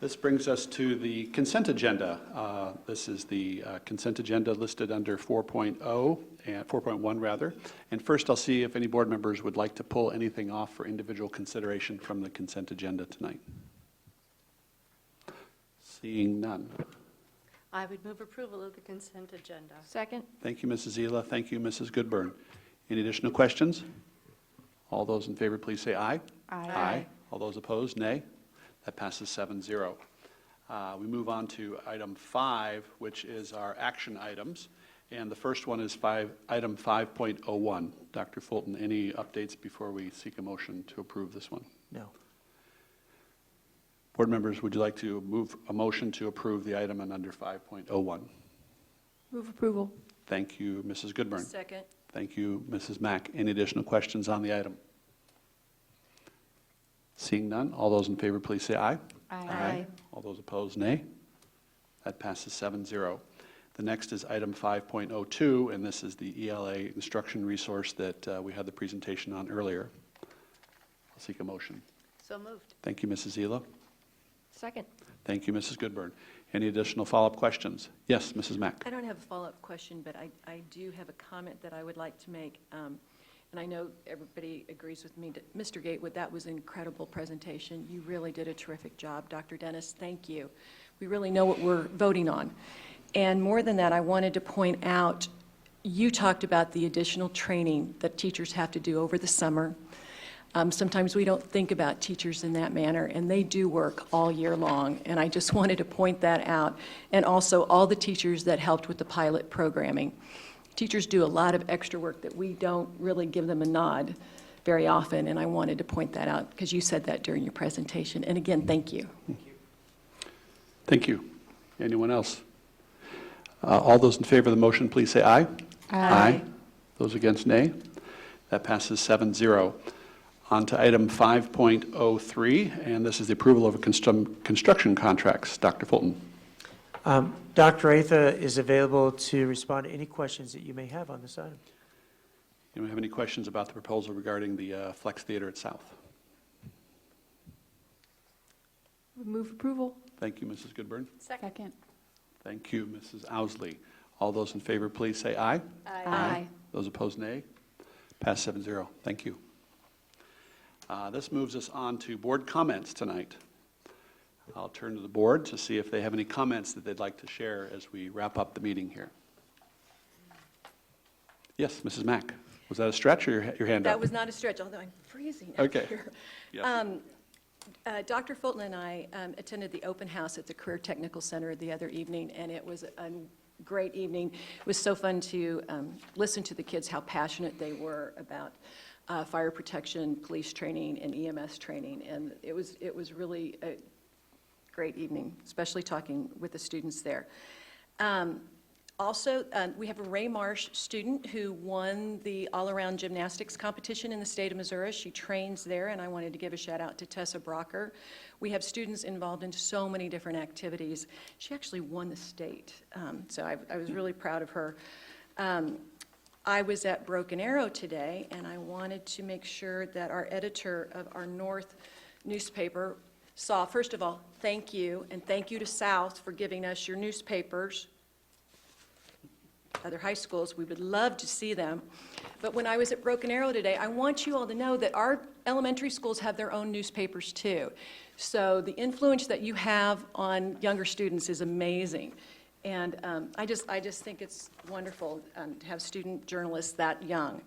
This brings us to the consent agenda. This is the consent agenda listed under 4.0 and 4.1 rather. And first I'll see if any board members would like to pull anything off for individual consideration from the consent agenda tonight. Seeing none. I would move approval of the consent agenda. Second. Thank you, Mrs. Zila. Thank you, Mrs. Goodburn. Any additional questions? All those in favor, please say aye. Aye. Aye. All those opposed, nay. That passes 7-0. We move on to item 5, which is our action items. And the first one is item 5.01. Dr. Fulton, any updates before we seek a motion to approve this one? No. Board members, would you like to move a motion to approve the item under 5.01? Move approval. Thank you, Mrs. Goodburn. Second. Thank you, Mrs. Mack. Any additional questions on the item? Seeing none, all those in favor, please say aye. Aye. All those opposed, nay. That passes 7-0. The next is item 5.02, and this is the ELA instruction resource that we had the presentation on earlier. I'll seek a motion. So moved. Thank you, Mrs. Zila. Second. Thank you, Mrs. Goodburn. Any additional follow-up questions? Yes, Mrs. Mack. I don't have a follow-up question, but I do have a comment that I would like to make. And I know everybody agrees with me that Mr. Gatewood, that was an incredible presentation. You really did a terrific job. Dr. Dennis, thank you. We really know what we're voting on. And more than that, I wanted to point out, you talked about the additional training that teachers have to do over the summer. Sometimes we don't think about teachers in that manner, and they do work all year long. And I just wanted to point that out. And also all the teachers that helped with the pilot programming. Teachers do a lot of extra work that we don't really give them a nod very often, and I wanted to point that out because you said that during your presentation. And again, thank you. Thank you. Anyone else? All those in favor of the motion, please say aye. Aye. Those against, nay. That passes 7-0. On to item 5.03, and this is the approval of construction contracts. Dr. Fulton. Dr. Atha is available to respond to any questions that you may have on this item. Anyone have any questions about the proposal regarding the Flex Theater at South? Move approval. Thank you, Mrs. Goodburn. Second. Thank you, Mrs. Owsley. All those in favor, please say aye. Aye. Those opposed, nay. Pass 7-0. Thank you. This moves us on to board comments tonight. I'll turn to the board to see if they have any comments that they'd like to share as we wrap up the meeting here. Yes, Mrs. Mack. Was that a stretch or your hand up? That was not a stretch, although I'm freezing Okay. out here. Yes. Dr. Fulton and I attended the open house at the Career Technical Center the other evening, and it was a great evening. It was so fun to listen to the kids, how passionate they were about fire protection, police training, and EMS training, and it was really a great evening, especially talking with the students there. Also, we have a Ray Marsh student who won the all-around gymnastics competition in the state of Missouri. She trains there, and I wanted to give a shout out to Tessa Brocker. We have students involved in so many different activities. She actually won the state, so I was really proud of her. I was at Broken Arrow today, and I wanted to make sure that our editor of our North newspaper saw, first of all, thank you, and thank you to South for giving us your newspapers. Other high schools, we would love to see them. But when I was at Broken Arrow today, I want you all to know that our elementary schools have their own newspapers too. So the influence that you have on younger students is amazing. And I just think it's wonderful to have student journalists that young.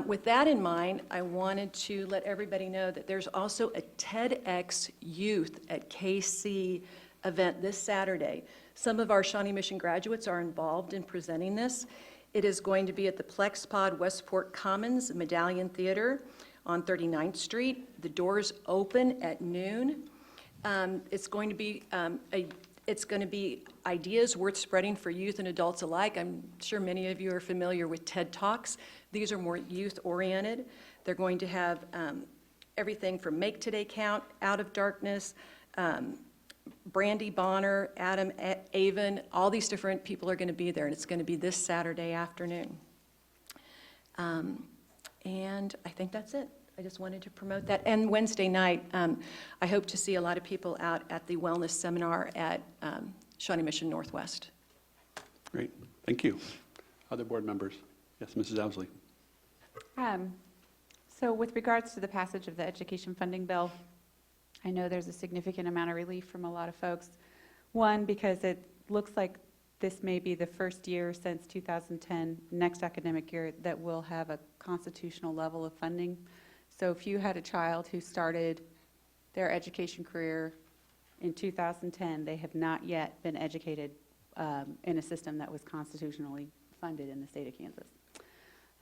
With that in mind, I wanted to let everybody know that there's also a TEDx Youth at KC event this Saturday. Some of our Shawnee Mission graduates are involved in presenting this. It is going to be at the Plex Pod Westport Commons Medallion Theater on 39th Street. The doors open at noon. It's going to be ideas worth spreading for youth and adults alike. I'm sure many of you are familiar with TED Talks. These are more youth-oriented. They're going to have everything from Make Today Count, Out of Darkness, Brandy Bonner, Adam Avon, all these different people are going to be there, and it's going to be this Saturday afternoon. And I think that's it. I just wanted to promote that. And Wednesday night, I hope to see a lot of people out at the wellness seminar at Shawnee Mission Northwest. Great, thank you. Other board members? Yes, Mrs. Owsley. So with regards to the passage of the education funding bill, I know there's a significant amount of relief from a lot of folks. One, because it looks like this may be the first year since 2010, next academic year, that we'll have a constitutional level of funding. So if you had a child who started their education career in 2010, they have not yet been educated in a system that was constitutionally funded in the state of Kansas.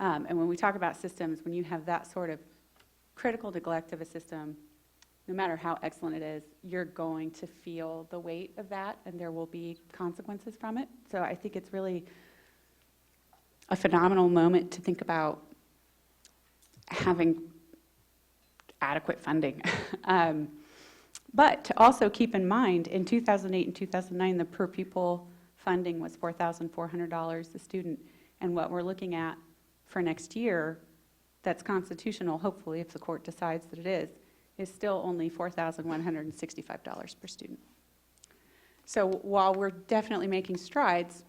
And when we talk about systems, when you have that sort of critical neglect of a system, no matter how excellent it is, you're going to feel the weight of that, and there will be consequences from it. So I think it's really a phenomenal moment to think about having adequate funding. But to also keep in mind, in 2008 and 2009, the per pupil funding was $4,400 a student. And what we're looking at for next year, that's constitutional, hopefully, if the court decides that it is still only $4,165 per student. So while we're definitely making strides,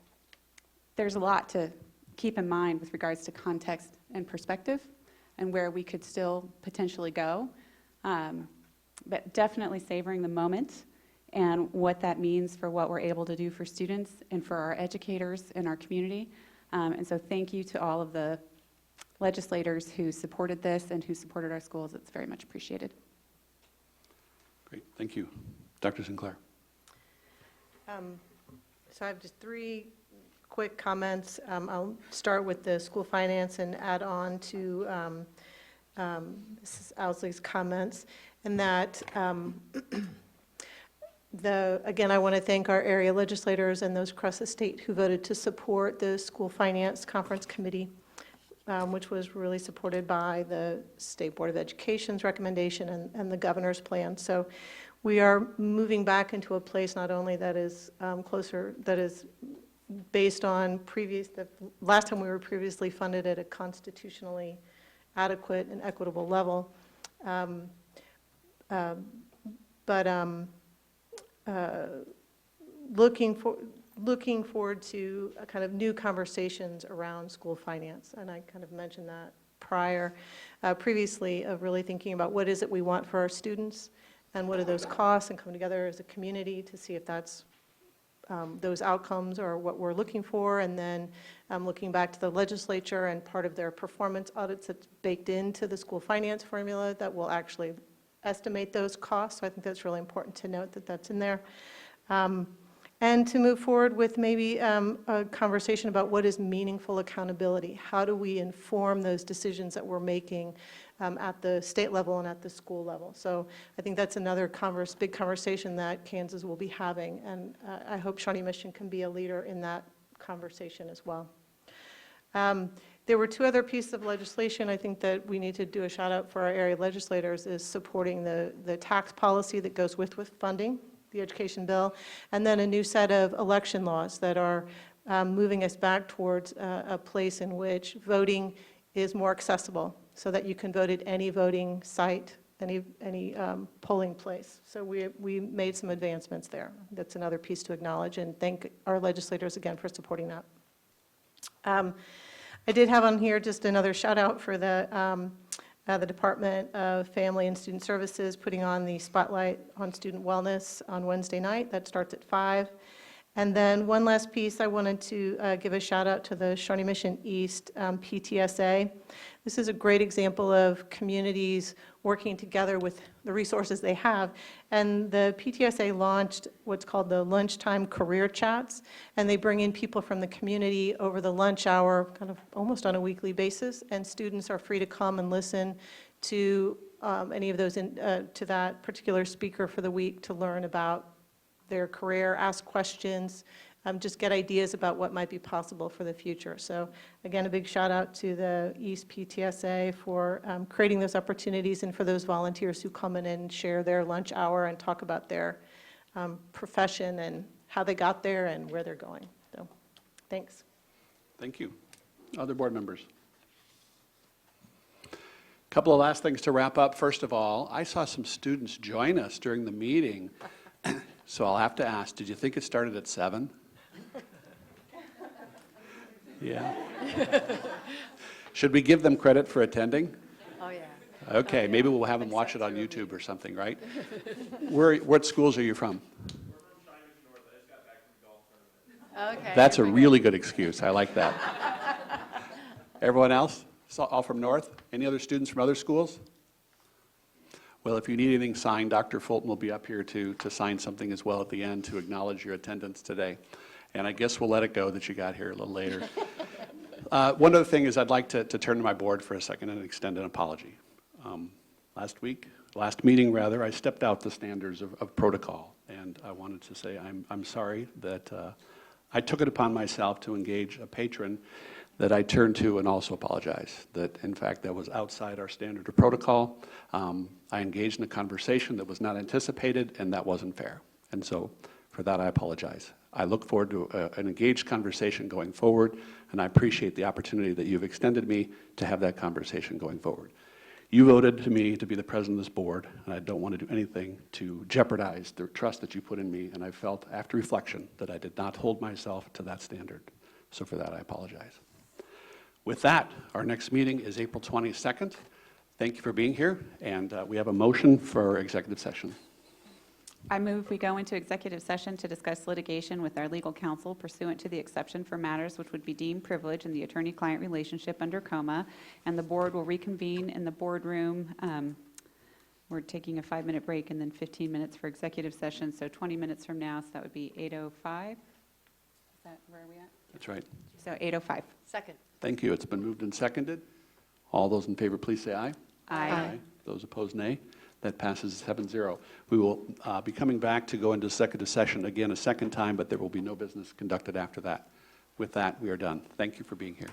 there's a lot to keep in mind with regards to context and perspective and where we could still potentially go. But definitely savoring the moment and what that means for what we're able to do for students and for our educators in our community. And so thank you to all of the legislators who supported this and who supported our schools. It's very much appreciated. Great, thank you. Dr. Sinclair. So I have just three quick comments. I'll start with the school finance and add on to Mrs. Owsley's comments. And that, again, I want to thank our area legislators and those across the state who voted to support the School Finance Conference Committee, which was really supported by the State Board of Education's recommendation and the governor's plan. So we are moving back into a place not only that is closer, that is based on the last time we were previously funded at a constitutionally adequate and equitable level, looking forward to a kind of new conversations around school finance. And I kind of mentioned that previously, of really thinking about what is it we want for our students and what are those costs, and coming together as a community to see if that's those outcomes are what we're looking for, and then looking back to the legislature and part of their performance audits that's baked into the school finance formula that will actually estimate those costs. So I think that's really important to note that that's in there. And to move forward with maybe a conversation about what is meaningful accountability. How do we inform those decisions that we're making at the state level and at the school level? So I think that's another big conversation that Kansas will be having, and I hope Shawnee Mission can be a leader in that conversation as well. There were two other pieces of legislation I think that we need to do a shout out for our area legislators is supporting the tax policy that goes with funding the education bill, and then a new set of election laws that are moving us back towards a place in which voting is more accessible so that you can vote at any voting site, any polling place. So we made some advancements there. That's another piece to acknowledge, and thank our legislators again for supporting that. I did have on here just another shout out for the Department of Family and Student Services putting on the Spotlight on Student Wellness on Wednesday night. That starts at 5. And then one last piece, I wanted to give a shout out to the Shawnee Mission East PTSA. This is a great example of communities working together with the resources they have. And the PTSA launched what's called the Lunchtime Career Chats, and they bring in people from the community over the lunch hour, kind of almost on a weekly basis, and students are free to come and listen to any of those, to that particular speaker for the week to learn about their career, ask questions, just get ideas about what might be possible for the future. So again, a big shout out to the East PTSA for creating those opportunities and for those volunteers who come in and share their lunch hour and talk about their profession and how they got there and where they're going. So thanks. Thank you. Other board members? A couple of last things to wrap up. First of all, I saw some students join us during the meeting. So I'll have to ask, did you think it started at 7? Yeah. Should we give them credit for attending? Oh, yeah. Okay, maybe we'll have them watch it on YouTube or something, right? What schools are you from? Okay. That's a really good excuse. I like that. Everyone else? All from North? Any other students from other schools? Well, if you need anything signed, Dr. Fulton will be up here to sign something as well at the end to acknowledge your attendance today. And I guess we'll let it go that you got here a little later. One other thing is I'd like to turn to my board for a second and extend an apology. Last meeting, I stepped out the standards of protocol, and I wanted to say I'm sorry that I took it upon myself to engage a patron that I turned to and also apologize, that in fact that was outside our standard of protocol. I engaged in a conversation that was not anticipated, and that wasn't fair. And so for that I apologize. I look forward to an engaged conversation going forward, and I appreciate the opportunity that you've extended me to have that conversation going forward. You voted to me to be the president of this board, and I don't want to do anything to jeopardize the trust that you put in me, and I felt after reflection that I did not hold myself to that standard. So for that I apologize. With that, our next meeting is April 22nd. Thank you for being here, and we have a motion for executive session. I move we go into executive session to discuss litigation with our legal counsel pursuant to the exception for matters which would be deemed privileged in the attorney-client relationship under COMA, and the board will reconvene in the boardroom. We're taking a 5-minute break and then 15 minutes for executive session, so 20 minutes from now, so that would be 8:05. Is that where are we at? That's right. So 8:05. Second. Thank you. It's been moved and seconded. All those in favor, please say aye. Aye. Those opposed, nay. That passes 7-0. We will be coming back to go into executive session again a second time, but there will be no business conducted after that. With that, we are done. Thank you for being here.